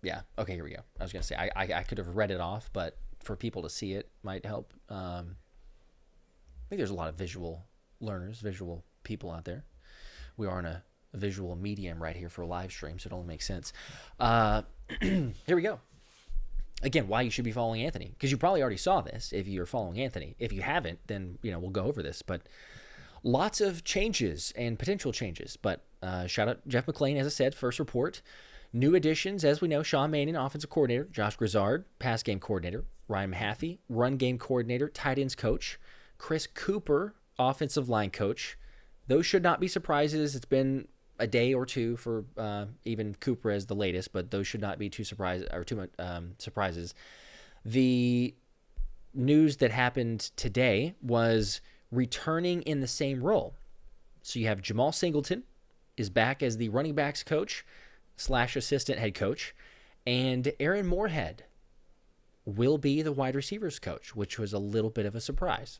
Yeah. Okay. Here we go. I was gonna say I could have read it off, but for people to see it might help. I think there's a lot of visual learners, visual people out there. We are in a visual medium right here for a live stream, so it only makes sense. Here we go. Again, why you should be following Anthony, because you probably already saw this if you're following Anthony. If you haven't, then we'll go over this. But lots of changes and potential changes. But shout out Jeff McClain, as I said, first report. New additions, as we know: Sean Mannion, offensive coordinator; Josh Grizzard, pass game coordinator; Ryan Mahaffey, run game coordinator, tight ends coach; Chris Kuper, offensive line coach. Those should not be surprises. It's been a day or two for even Cooper as the latest, but those should not be too much surprises. The news that happened today was returning in the same role. So you have Jamal Singleton is back as the running backs coach / assistant head coach, and Aaron Moorhead will be the wide receivers coach, which was a little bit of a surprise.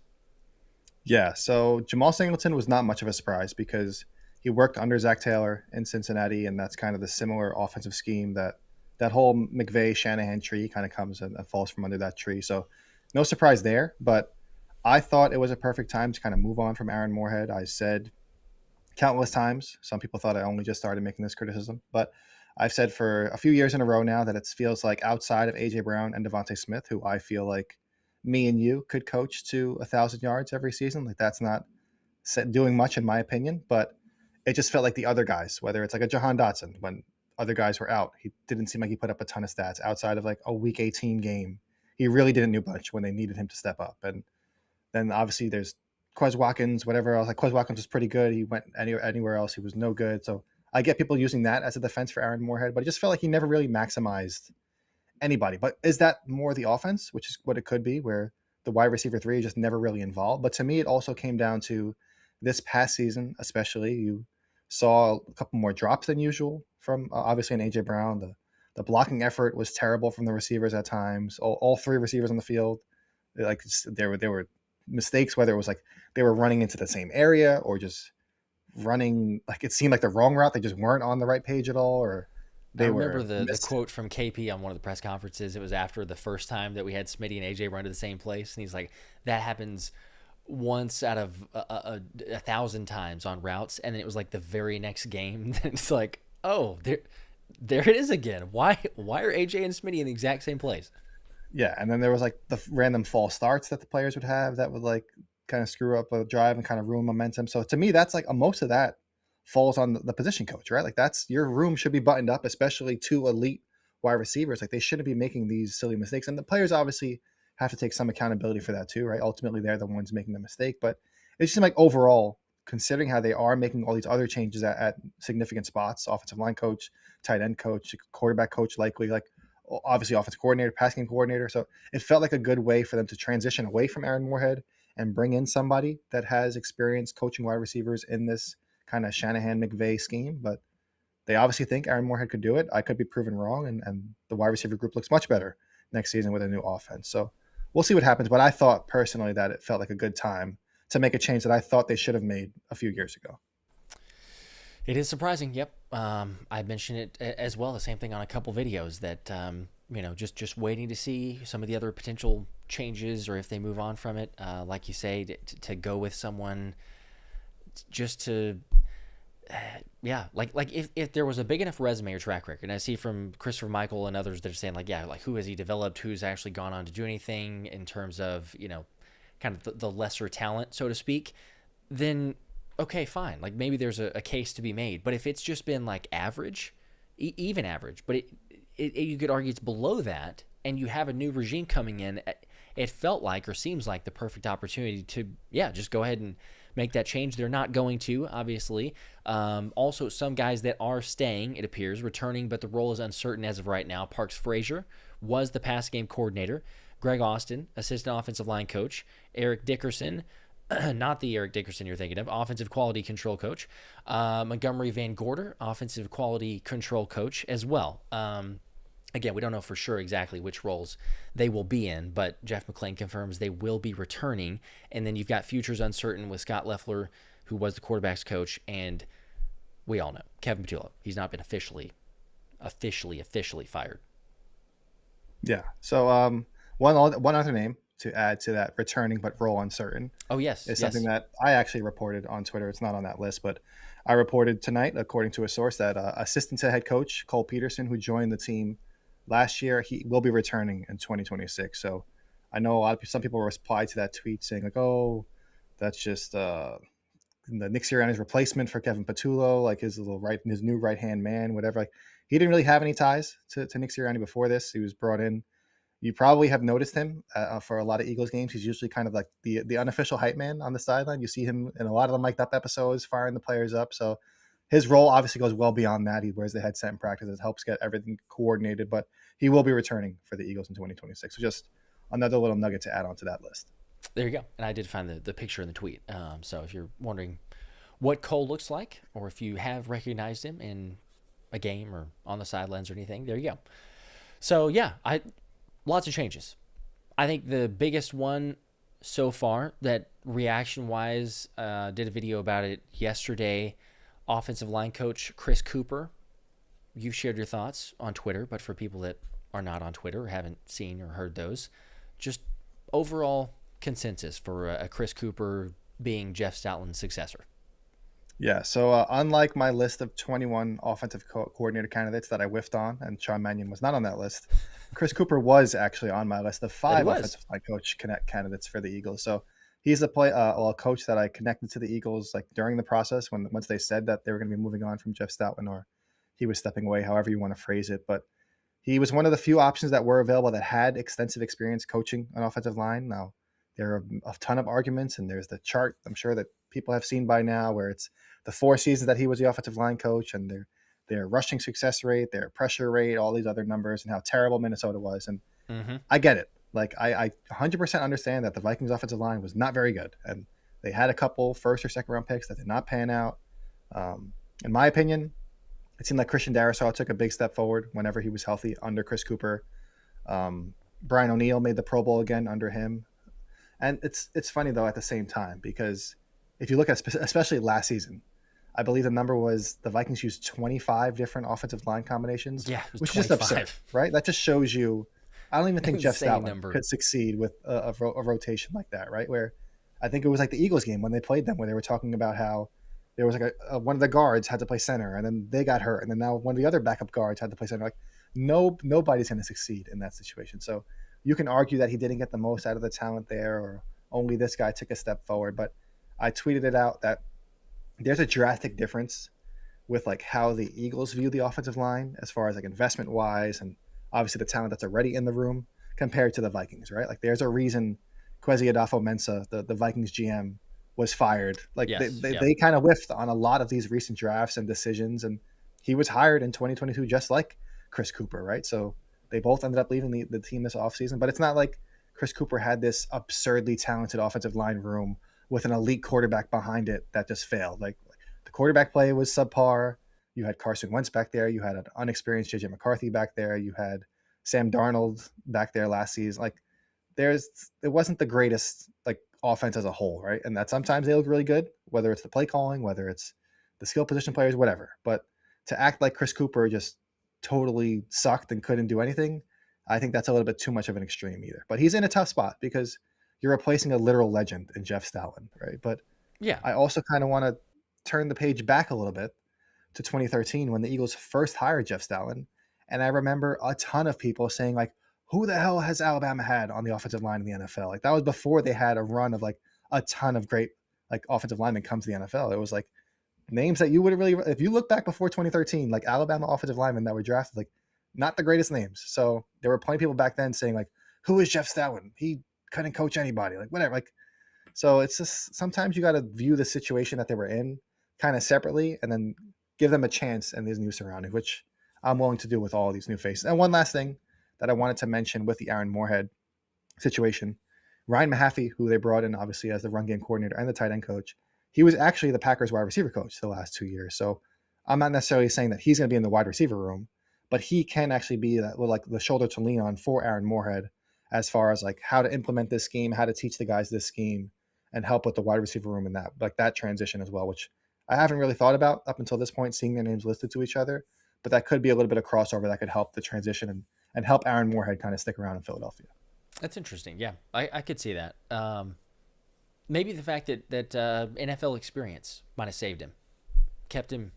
Yeah, so Jamal Singleton was not much of a surprise because he worked under Zach Taylor in Cincinnati, and that's kind of the similar offensive scheme that whole McVay-Shanahan tree kind of comes and falls from under that tree. So no surprise there, but I thought it was a perfect time to kind of move on from Aaron Moorhead. I said countless times, some people thought I only just started making this criticism, but I've said for a few years in a row now that it feels like outside of A.J. Brown and Devontae Smith, who I feel like me and you could coach to 1,000 yards every season. Like, that's not doing much in my opinion, but it just felt like the other guys, whether it's like a Jahan Dotson, when other guys were out, he didn't seem like he put up a ton of stats outside of like a week 18 game. He really didn't do much when they needed him to step up. And then obviously there's Quez Watkins, whatever else. Like, Quez Watkins was pretty good. He went anywhere else, he was no good. So I get people using that as a defense for Aaron Moorhead, but it just felt like he never really maximized anybody. But is that more the offense, which is what it could be, where the wide receiver 3 just never really involved? But to me, it also came down to this past season, especially. You saw a couple more drops than usual from obviously an A.J. Brown. The blocking effort was terrible from the receivers at times. All 3 receivers on the field, like, there were mistakes, whether it was like they were running into the same area or just running, like, it seemed like the wrong route. They just weren't on the right page at all, or I remember the quote from KP on one of the press conferences. It was after the first time that we had Smitty and AJ run to the same place, and he's like, that happens once out of a 1,000 times on routes. And then it was like the very next game, it's like, oh, there it is again. Why are AJ and Smitty in the exact same place? Yeah, and then there was like the random false starts that the players would have that would like kind of screw up a drive and kind of ruin momentum. So to me, that's like most of that falls on the position coach, right? Like, that's, your room should be buttoned up, especially 2 elite wide receivers. Like, they shouldn't be making these silly mistakes. And the players obviously have to take some accountability for that too, right? Ultimately, they're the ones making the mistake. But it just seemed like overall, considering how they are making all these other changes at significant spots, offensive line coach, tight end coach, quarterback coach, likely, like, obviously offensive coordinator, passing coordinator. So it felt like a good way for them to transition away from Aaron Moorhead and bring in somebody that has experience coaching wide receivers in this kind of Shanahan McVay scheme. But they obviously think Aaron Moorhead could do it. I could be proven wrong, and the wide receiver group looks much better next season with a new offense. So we'll see what happens. But I thought personally that it felt like a good time to make a change that I thought they should have made a few years ago. It is surprising. Yep. I mentioned it as well. The same thing on a couple videos that, just waiting to see some of the other potential changes, or if they move on from it, like you say, to go with someone just to Yeah, like if there was a big enough resume or track record, and I see from Christopher Michael and others that are saying like, yeah, like who has he developed, who's actually gone on to do anything in terms of, kind of the lesser talent, so to speak, then okay, fine. Like maybe there's a case to be made. But if it's just been like average, even average, but you could argue it's below that, and you have a new regime coming in, it felt like or seems like the perfect opportunity to, yeah, just go ahead and make that change. They're not going to, obviously. Also, some guys that are staying, it appears, returning, but the role is uncertain as of right now. Parks Frazier was the pass game coordinator. Greg Austin, assistant offensive line coach. Eric Dickerson, not the Eric Dickerson you're thinking of, offensive quality control coach. Montgomery Van Gorder, offensive quality control coach as well. Again, we don't know for sure exactly which roles they will be in, but Jeff McClain confirms they will be returning. And then you've got futures uncertain with Scott Loeffler, who was the quarterback's coach, and we all know Kevin Patullo. He's not been officially fired. Yeah. So one other name to add to that returning but role uncertain. Oh yes, is something that I actually reported on Twitter. It's not on that list, but I reported tonight, according to a source, that assistant to head coach Cole Peterson, who joined the team last year, he will be returning in 2026. So I know some people replied to that tweet saying like, "Oh, that's just the Nick Sirianni's replacement for Kevin Patullo, like his new right hand man, whatever." Like he didn't really have any ties to Nick Sirianni before this. He was brought in. You probably have noticed him for a lot of Eagles games. He's usually kind of like the unofficial hype man on the sideline. You see him in a lot of the mic'd up episodes, firing the players up. So his role obviously goes well beyond that. He wears the headset in practice. It helps get everything coordinated, but he will be returning for the Eagles in 2026. So just another little nugget to add on to that list. There you go. And I did find the picture in the tweet. So if you're wondering what Cole looks like, or if you have recognized him in a game or on the sidelines or anything, there you go. So yeah, lots of changes. I think the biggest one so far that reaction-wise, did a video about it yesterday. Offensive line coach Chris Kuper. You've shared your thoughts on Twitter, but for people that are not on Twitter or haven't seen or heard those, just overall consensus for a Chris Kuper being Jeff Stoutland's successor. Yeah, so unlike my list of 21 offensive coordinator candidates that I whiffed on, and Sean Mannion was not on that list, Chris Kuper was actually on my list of 5 offensive line coach candidates for the Eagles. So he's a coach that I connected to the Eagles like during the process once they said that they were going to be moving on from Jeff Stoutland, or he was stepping away, however you want to phrase it. But he was one of the few options that were available that had extensive experience coaching an offensive line. Now, there are a ton of arguments, and there's the chart I'm sure that people have seen by now where it's the 4 seasons that he was the offensive line coach and their rushing success rate, their pressure rate, all these other numbers, and how terrible Minnesota was. And I get it. Like I 100% understand that the Vikings offensive line was not very good, and they had a couple first or second round picks that did not pan out. In my opinion, it seemed like Christian Darrisaw took a big step forward whenever he was healthy under Chris Kuper. Brian O'Neill made the Pro Bowl again under him. And it's funny, though, at the same time, because if you look at especially last season, I believe the number was the Vikings used 25 different offensive line combinations, which is just absurd, right? That just shows you – I don't even think Jeff Stoutland could succeed with a rotation like that, right? Where I think it was like the Eagles game when they played them, where they were talking about how there was like one of the guards had to play center, and then they got hurt, and then now one of the other backup guards had to play center. Like nobody's going to succeed in that situation. So you can argue that he didn't get the most out of the talent there, or only this guy took a step forward. But I tweeted it out that there's a drastic difference with like how the Eagles view the offensive line as far as like investment wise, and obviously the talent that's already in the room compared to the Vikings, right? Like there's a reason Kwesi Adolfo-Mensah, the Vikings GM, was fired. Like they kind of whiffed on a lot of these recent drafts and decisions, and he was hired in 2022 just like Chris Kuper, right? So they both ended up leaving the team this offseason, but it's not like Chris Kuper had this absurdly talented offensive line room with an elite quarterback behind it that just failed. Like the quarterback play was subpar. You had Carson Wentz back there. You had an unexperienced JJ McCarthy back there. You had Sam Darnold back there last season. Like it wasn't the greatest like offense as a whole, right? And that sometimes they look really good, whether it's the play calling, whether it's the skill position players, whatever. But to act like Chris Kuper just totally sucked and couldn't do anything, I think that's a little bit too much of an extreme either. But he's in a tough spot because you're replacing a literal legend in Jeff Stoutland, right? But yeah, I also kind of want to turn the page back a little bit to 2013 when the Eagles first hired Jeff Stoutland. And I remember a ton of people saying, like, who the hell has Alabama had on the offensive line in the NFL? Like, that was before they had a run of like a ton of great like offensive linemen come to the NFL. It was like names that you would really, if you look back before 2013, like Alabama offensive linemen that were drafted, like not the greatest names. So there were plenty of people back then saying like, who is Jeff Stoutland? He couldn't coach anybody, like whatever. Like, so it's just sometimes you got to view the situation that they were in kind of separately and then give them a chance in these new surroundings, which I'm willing to do with all these new faces. And one last thing that I wanted to mention with the Aaron Moorhead situation, Ryan Mahaffey, who they brought in obviously as the run game coordinator and the tight end coach, he was actually the Packers wide receiver coach the last 2 years. So I'm not necessarily saying that he's going to be in the wide receiver room, but he can actually be that like the shoulder to lean on for Aaron Moorhead as far as like how to implement this scheme, how to teach the guys this scheme, and help with the wide receiver room and that like that transition as well, which I haven't really thought about up until this point, seeing their names listed to each other. But that could be a little bit of crossover that could help the transition and help Aaron Moorhead kind of stick around in Philadelphia. That's interesting. Yeah, I could see that. Maybe the fact that NFL experience might have saved him, kept him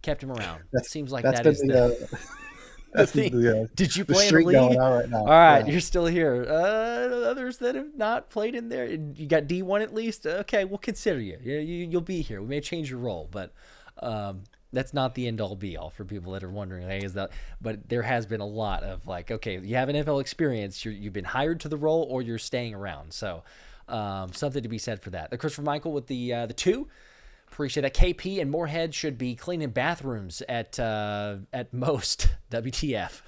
around. It seems like that is the thing. Did you play in the league? Right now. All right, yeah. You're still here. Others that have not played in there, you got D1 at least. Okay, we'll consider you. You'll be here. We may change your role, but that's not the end all be all for people that are wondering. Hey, is that? But there has been a lot of like, okay, you have an NFL experience. You've been hired to the role, or you're staying around. So something to be said for that. Christopher Michael with the 2. Appreciate that. KP and Moorhead should be cleaning bathrooms at most. WTF.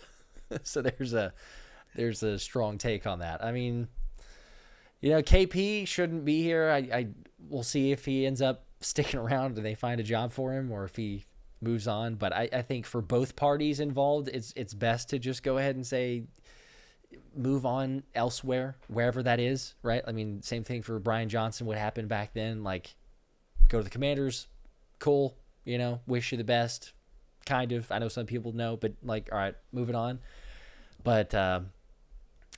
So there's a strong take on that. I mean, KP shouldn't be here. We'll see if he ends up sticking around and they find a job for him, or if he moves on. But I think for both parties involved, it's best to just go ahead and say move on elsewhere, wherever that is, right? I mean, same thing for Brian Johnson. What happened back then, like, go to the Commanders, cool, wish you the best, kind of. I know some people know, but like, all right, moving on. But I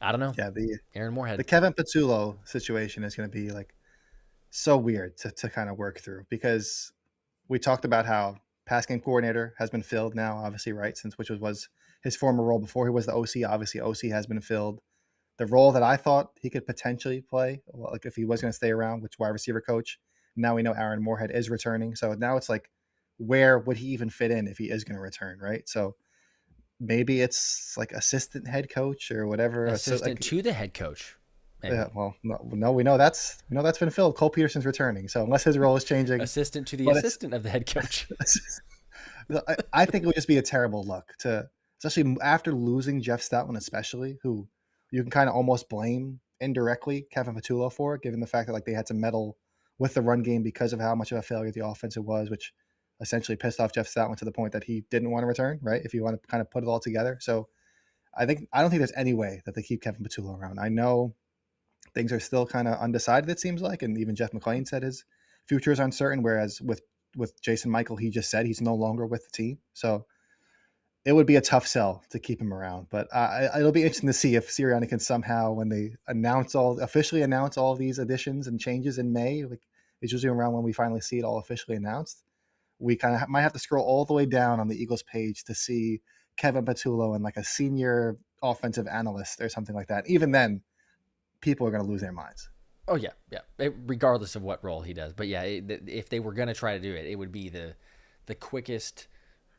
don't know. Yeah, Aaron Moorhead. The Kevin Patullo situation is going to be like so weird to kind of work through, because we talked about how pass game coordinator has been filled now, obviously, right? Which was his former role before he was the OC. Obviously, OC has been filled. The role that I thought he could potentially play, like if he was going to stay around, which wide receiver coach. Now we know Aaron Moorhead is returning. So now it's like, where would he even fit in if he is going to return, right? So maybe it's like assistant head coach or whatever. Assistant to the head coach. Maybe. Yeah, well, no, we know that's been filled. Cole Peterson's returning. So unless his role is changing. Assistant to the assistant of the head coach. I think it would just be a terrible look especially after losing Jeff Stoutland, especially, who you can kind of almost blame indirectly Kevin Patullo for, given the fact that like they had to meddle with the run game because of how much of a failure the offensive was, which essentially pissed off Jeff Stoutland to the point that he didn't want to return, right? If you want to kind of put it all together. So I don't think there's any way that they keep Kevin Patullo around. I know things are still kind of undecided, it seems like, and even Jeff McClain said his future is uncertain, whereas with Jason Michael, he just said he's no longer with the team. So it would be a tough sell to keep him around. But it'll be interesting to see if Sirianni can somehow, when they officially announce all of these additions and changes in May, like it's usually around when we finally see it all officially announced, we kind of might have to scroll all the way down on the Eagles page to see Kevin Patullo and like a senior offensive analyst or something like that. Even then, people are going to lose their minds. Oh, yeah. Regardless of what role he does. But, yeah, if they were going to try to do it, it would be the quickest,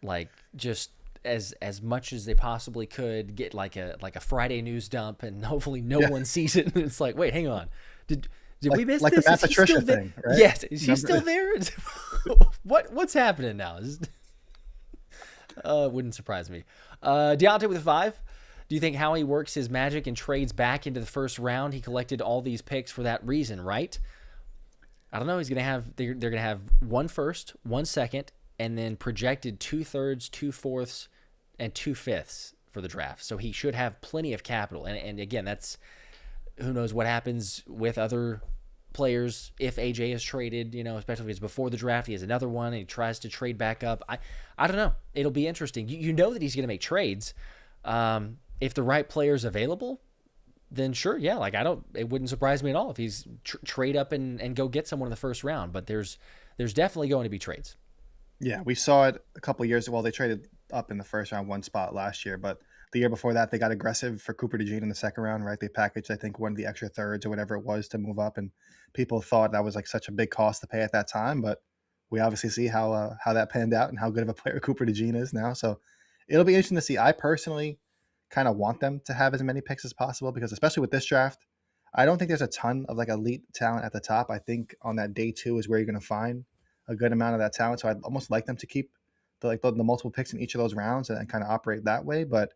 like, just as much as they possibly could, get like a Friday news dump, and hopefully no one sees it. And it's like, wait, hang on. Did we miss like this? The Matt Patricia thing, right? Yes. Is he still there? What's happening now? Wouldn't surprise me. Deontay with a 5. Do you think Howie works his magic and trades back into the first round? He collected all these picks for that reason, right? I don't know. They're gonna have 1 first, 1 second, and then projected 2/3, 2/4, and 2/5 for the draft. So he should have plenty of capital. And again, that's, who knows what happens with other players if AJ is traded, especially if it's before the draft. He has another one and he tries to trade back up. I don't know. It'll be interesting. You know that he's going to make trades. If the right player is available, then sure, yeah, like it wouldn't surprise me at all if he's trade up and go get someone in the first round. But there's definitely going to be trades. Yeah, we saw it a couple years. Well, they traded up in the first round one spot last year, but the year before that, they got aggressive for Cooper DeJean in the second round, right? They packaged, I think, one of the extra thirds or whatever it was to move up, and people thought that was like such a big cost to pay at that time. But we obviously see how that panned out and how good of a player Cooper DeJean is now. So it'll be interesting to see. I personally kind of want them to have as many picks as possible because, especially with this draft, I don't think there's a ton of like elite talent at the top. I think on that day two is where you're going to find a good amount of that talent. So I'd almost like them to keep the multiple picks in each of those rounds and kind of operate that way. But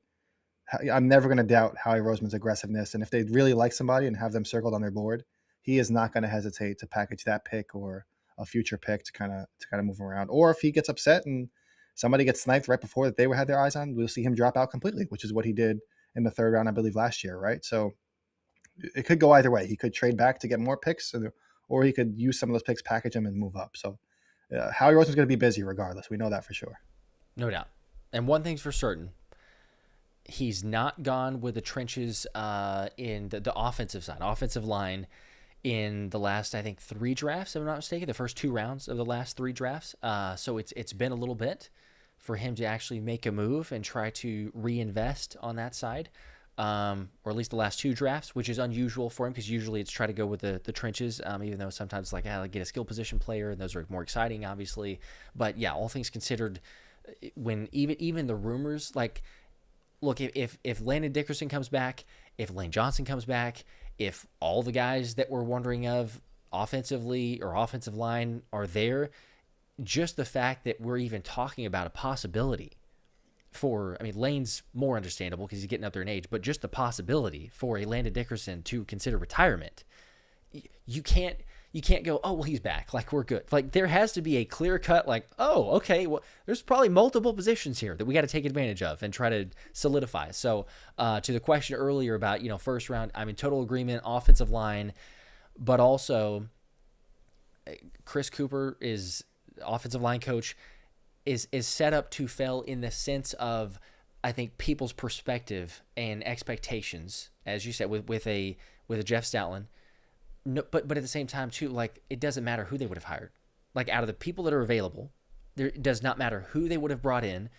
I'm never going to doubt Howie Roseman's aggressiveness. And if they really like somebody and have them circled on their board, he is not going to hesitate to package that pick or a future pick to kind of move around. Or if he gets upset and somebody gets sniped right before that they had their eyes on, we'll see him drop out completely, which is what he did in the third round, I believe, last year, right? So it could go either way. He could trade back to get more picks, or he could use some of those picks, package them, and move up. So Howie Roseman's going to be busy regardless. We know that for sure. No doubt. And one thing's for certain. He's not gone with the trenches in the offensive side, offensive line in the last, I think, 3 drafts, if I'm not mistaken, the first 2 rounds of the last 3 drafts. So it's been a little bit for him to actually make a move and try to reinvest on that side, or at least the last 2 drafts, which is unusual for him because usually it's try to go with the trenches, even though sometimes like get a skill position player, and those are more exciting, obviously. But yeah, all things considered, when even the rumors, like, look, if Landon Dickerson comes back, if Lane Johnson comes back, if all the guys that we're wondering of offensively or offensive line are there, just the fact that we're even talking about a possibility Lane's more understandable because he's getting up there in age, but just the possibility for a Landon Dickerson to consider retirement, you can't go, oh, well, he's back, like, we're good. Like, there has to be a clear cut, like, oh, okay, well, there's probably multiple positions here that we got to take advantage of and try to solidify. So to the question earlier about, first round, I'm in total agreement, offensive line, but also Chris Kuper is offensive line coach, is set up to fail in the sense of, I think, people's perspective and expectations, as you said, with a Jeff Stoutland. No, but at the same time too, like, it doesn't matter who they would have hired. Like, out of the people that are available, it does not matter who they would have brought in.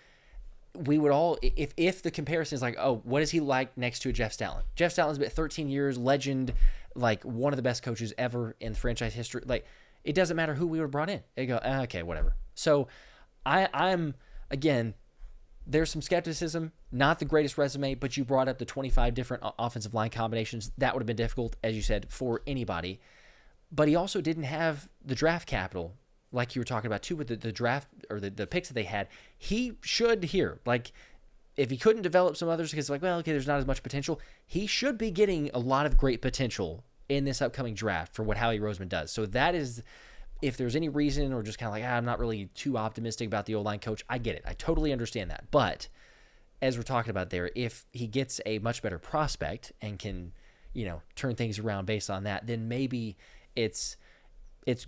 We would all, if the comparison is like, oh, what is he like next to a Jeff Stoutland? Jeff Stoutland's been 13 years, legend, like one of the best coaches ever in franchise history. Like, it doesn't matter who we would have brought in. They go, okay, whatever. So I'm again, there's some skepticism, not the greatest resume, but you brought up the 25 different offensive line combinations. That would have been difficult, as you said, for anybody. But he also didn't have the draft capital, like you were talking about too, with the draft or the picks that they had. He should here, like, if he couldn't develop some others because, like, well, okay, there's not as much potential, he should be getting a lot of great potential in this upcoming draft for what Howie Roseman does. So that is, if there's any reason or just kind of like, I'm not really too optimistic about the O-line coach, I get it. I totally understand that. But as we're talking about there, if he gets a much better prospect and can, turn things around based on that, then maybe it's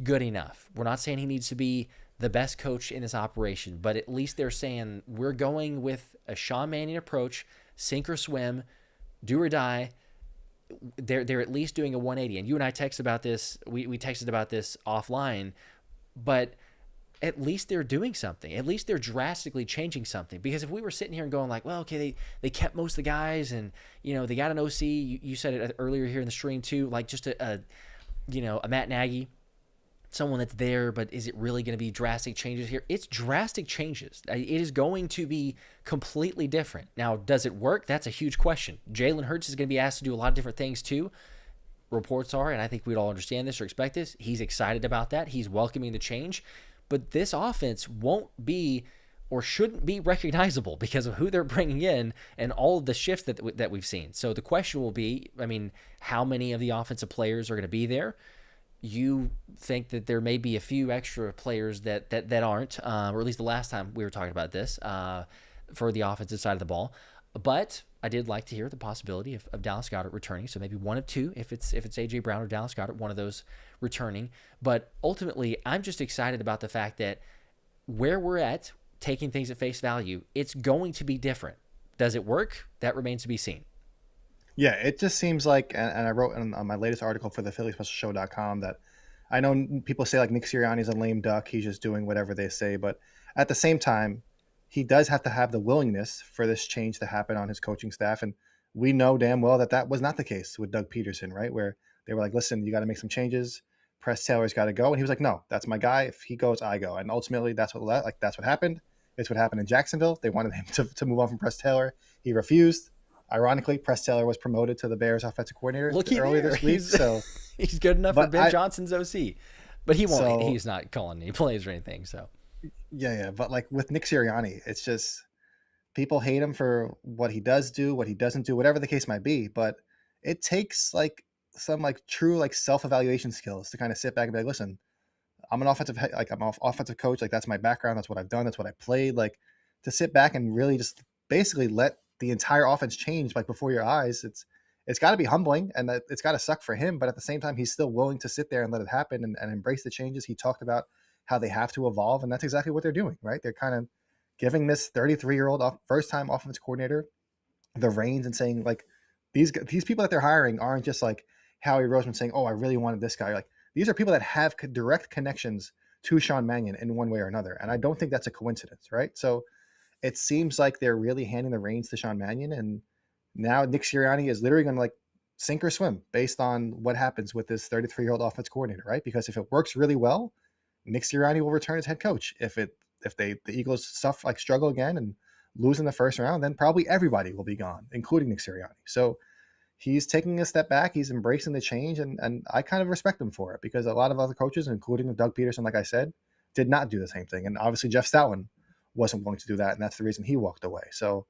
good enough. We're not saying he needs to be the best coach in this operation, but at least they're saying we're going with a Sean Mannion approach, sink or swim, do or die. They're at least doing a 180. And you and I texted about this. We texted about this offline, but at least they're doing something. At least they're drastically changing something. Because if we were sitting here and going like, well, okay, they kept most of the guys and, they got an OC. You said it earlier here in the stream too, like just a Matt Nagy, someone that's there, but is it really going to be drastic changes here? It's drastic changes. It is going to be completely different. Now, does it work? That's a huge question. Jalen Hurts is going to be asked to do a lot of different things too. Reports are, and I think we'd all understand this or expect this, he's excited about that. He's welcoming the change. But this offense won't be or shouldn't be recognizable because of who they're bringing in and all of the shifts that we've seen. So the question will be, how many of the offensive players are going to be there? You think that there may be a few extra players that aren't, or at least the last time we were talking about this, for the offensive side of the ball. But I did like to hear the possibility of Dallas Goedert returning. So maybe one of two, if it's A.J. Brown or Dallas Goedert, one of those returning. But ultimately, I'm just excited about the fact that where we're at, taking things at face value, it's going to be different. Does it work? That remains to be seen. Yeah, it just seems like, and I wrote on my latest article for the PhillySpecialShow.com that I know people say like Nick Sirianni's a lame duck. He's just doing whatever they say. But at the same time, he does have to have the willingness for this change to happen on his coaching staff. And we know damn well that that was not the case with Doug Peterson, right? Where they were like, listen, you got to make some changes. Press Taylor's got to go. And he was like, no, that's my guy. If he goes, I go. And ultimately, that's what happened. It's what happened in Jacksonville. They wanted him to move on from Press Taylor. He refused. Ironically, Press Taylor was promoted to the Bears offensive coordinator earlier this week. So he's good enough for Ben Johnson's OC, but he won't. So, he's not calling any plays or anything. So yeah. But like with Nick Sirianni, it's just people hate him for what he does do, what he doesn't do, whatever the case might be. But it takes like some like true like self-evaluation skills to kind of sit back and be like, listen, I'm an offensive coach. Like that's my background. That's what I've done. That's what I played. Like to sit back and really just basically let the entire offense change like before your eyes. It's got to be humbling and it's got to suck for him. But at the same time, he's still willing to sit there and let it happen and embrace the changes. He talked about how they have to evolve, and that's exactly what they're doing, right? They're kind of giving this 33-year-old first-time offense coordinator the reins and saying like these people that they're hiring aren't just like Howie Roseman saying, oh, I really wanted this guy. Like these are people that have direct connections to Sean Mannion in one way or another. And I don't think that's a coincidence, right? So it seems like they're really handing the reins to Sean Mannion. And now Nick Sirianni is literally going to like sink or swim based on what happens with this 33-year-old offense coordinator, right? Because if it works really well, Nick Sirianni will return as head coach. If the Eagles struggle again and lose in the first round, then probably everybody will be gone, including Nick Sirianni. So he's taking a step back. He's embracing the change, and I kind of respect him for it because a lot of other coaches, including Doug Peterson, like I said, did not do the same thing. And obviously Jeff Stoutland wasn't willing to do that, and that's the reason he walked away. So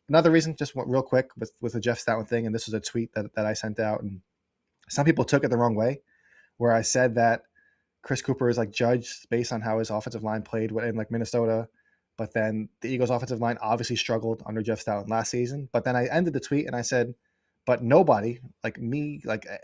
another reason, just real quick with the Jeff Stoutland thing, and this was a tweet that I sent out, and some people took it the wrong way, where I said that Chris Kuper is like judged based on how his offensive line played in like Minnesota, but then the Eagles offensive line obviously struggled under Jeff Stoutland last season. But then I ended the tweet and I said, but nobody like me,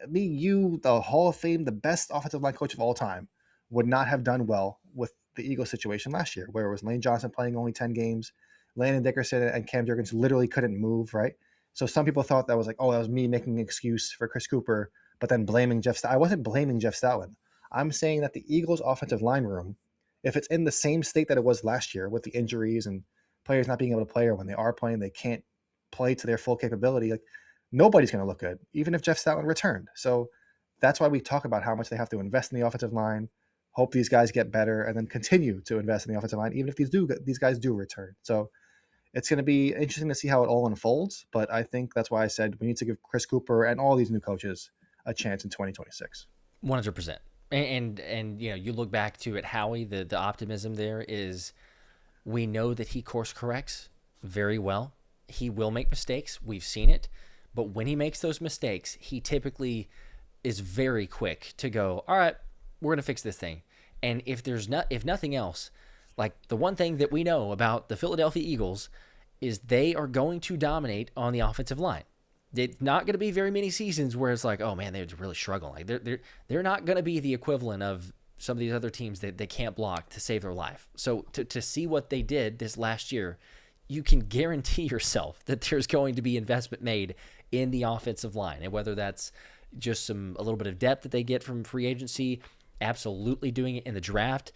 you, the Hall of Fame, the best offensive line coach of all time, would not have done well with the Eagles situation last year, where it was Lane Johnson playing only 10 games, Landon Dickerson and Cam Jurgens literally couldn't move, right? So some people thought that was like, oh, that was me making an excuse for Chris Kuper, but then blaming Jeff Stoutland. I wasn't blaming Jeff Stoutland. I'm saying that the Eagles offensive line room, if it's in the same state that it was last year with the injuries and players not being able to play, or when they are playing, they can't play to their full capability, like nobody's going to look good, even if Jeff Stoutland returned. So that's why we talk about how much they have to invest in the offensive line, hope these guys get better, and then continue to invest in the offensive line, even if these guys do return. So it's going to be interesting to see how it all unfolds. But I think that's why I said we need to give Chris Kuper and all these new coaches a chance in 2026. 100%. And you know, you look back to at Howie, the optimism there is we know that he course corrects very well. He will make mistakes. We've seen it. But when he makes those mistakes, he typically is very quick to go, all right, we're going to fix this thing. And if nothing else, like the one thing that we know about the Philadelphia Eagles is they are going to dominate on the offensive line. It's not going to be very many seasons where it's like, oh man, they're really struggling. Like they're not going to be the equivalent of some of these other teams that they can't block to save their life. So to see what they did this last year, you can guarantee yourself that there's going to be investment made in the offensive line. And whether that's just a little bit of depth that they get from free agency, absolutely doing it in the draft.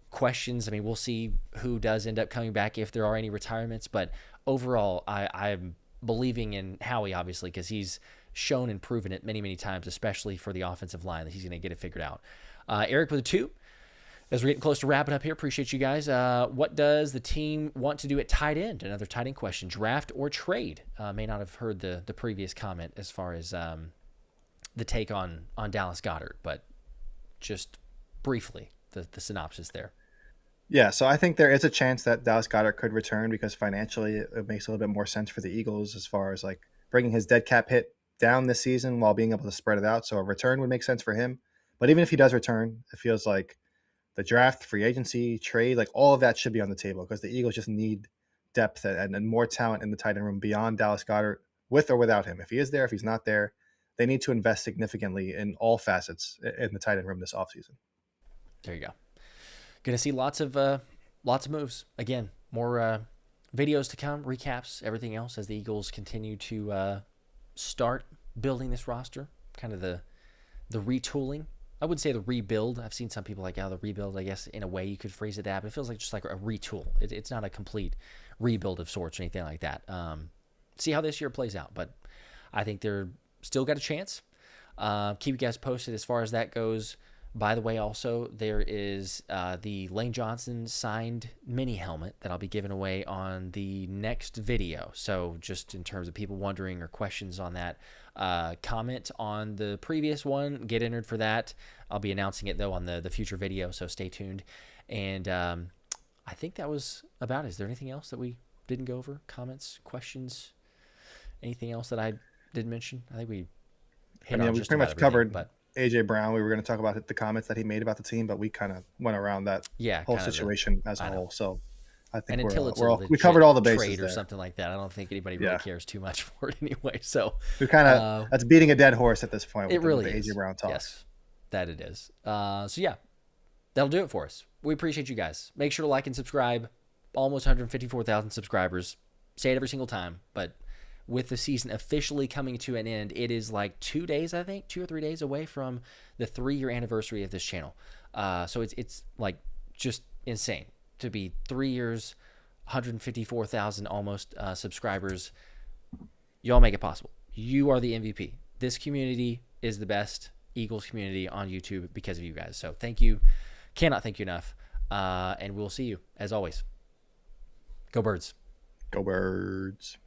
Questions, I mean, we'll see who does end up coming back if there are any retirements. But overall, I'm believing in Howie, obviously, because he's shown and proven it many, many times, especially for the offensive line, that he's going to get it figured out. Eric with a 2. As we're getting close to wrapping up here, appreciate you guys. What does the team want to do at tight end? Another tight end question. Draft or trade? May not have heard the previous comment as far as the take on Dallas Goedert, but just briefly, the synopsis there. Yeah, so I think there is a chance that Dallas Goedert could return because financially it makes a little bit more sense for the Eagles as far as like bringing his dead cap hit down this season while being able to spread it out. So a return would make sense for him. But even if he does return, it feels like the draft, free agency, trade, like all of that should be on the table because the Eagles just need depth and more talent in the tight end room beyond Dallas Goedert, with or without him. If he is there, if he's not there, they need to invest significantly in all facets in the tight end room this offseason. There you go. Going to see lots of moves. Again, more videos to come, recaps, everything else as the Eagles continue to start building this roster, kind of the retooling. I wouldn't say the rebuild. I've seen some people like, the rebuild, I guess in a way you could phrase it that, but it feels like just like a retool. It's not a complete rebuild of sorts or anything like that. See how this year plays out, but I think they're still got a chance. Keep you guys posted as far as that goes. By the way, also, there is the Lane Johnson signed mini helmet that I'll be giving away on the next video. So just in terms of people wondering or questions on that, comment on the previous one, get entered for that. I'll be announcing it, though, on the future video, so stay tuned. And I think that was about it. Is there anything else that we didn't go over? Comments, questions, anything else that I didn't mention? I think we hit on we just pretty about much covered but AJ Brown. We were going to talk about the comments that he made about the team, but we kind of went around that whole situation as a whole. So I think we covered all the bases trade or there. Something like that. I don't think anybody really cares too much for it anyway. So we kind of that's beating a dead horse at this point. It really is. AJ Brown talk. Yes, that it is. So yeah, that'll do it for us. We appreciate you guys. Make sure to like and subscribe. Almost 154,000 subscribers. Say it every single time, but with the season officially coming to an end, it is like 2 days, I think, 2 or 3 days away from the 3-year anniversary of this channel. So it's like just insane to be 3 years, 154,000 almost subscribers. Y'all make it possible. You are the MVP. This community is the best Eagles community on YouTube because of you guys. So thank you. Cannot thank you enough. And we'll see you as always. Go Birds. Go Birds.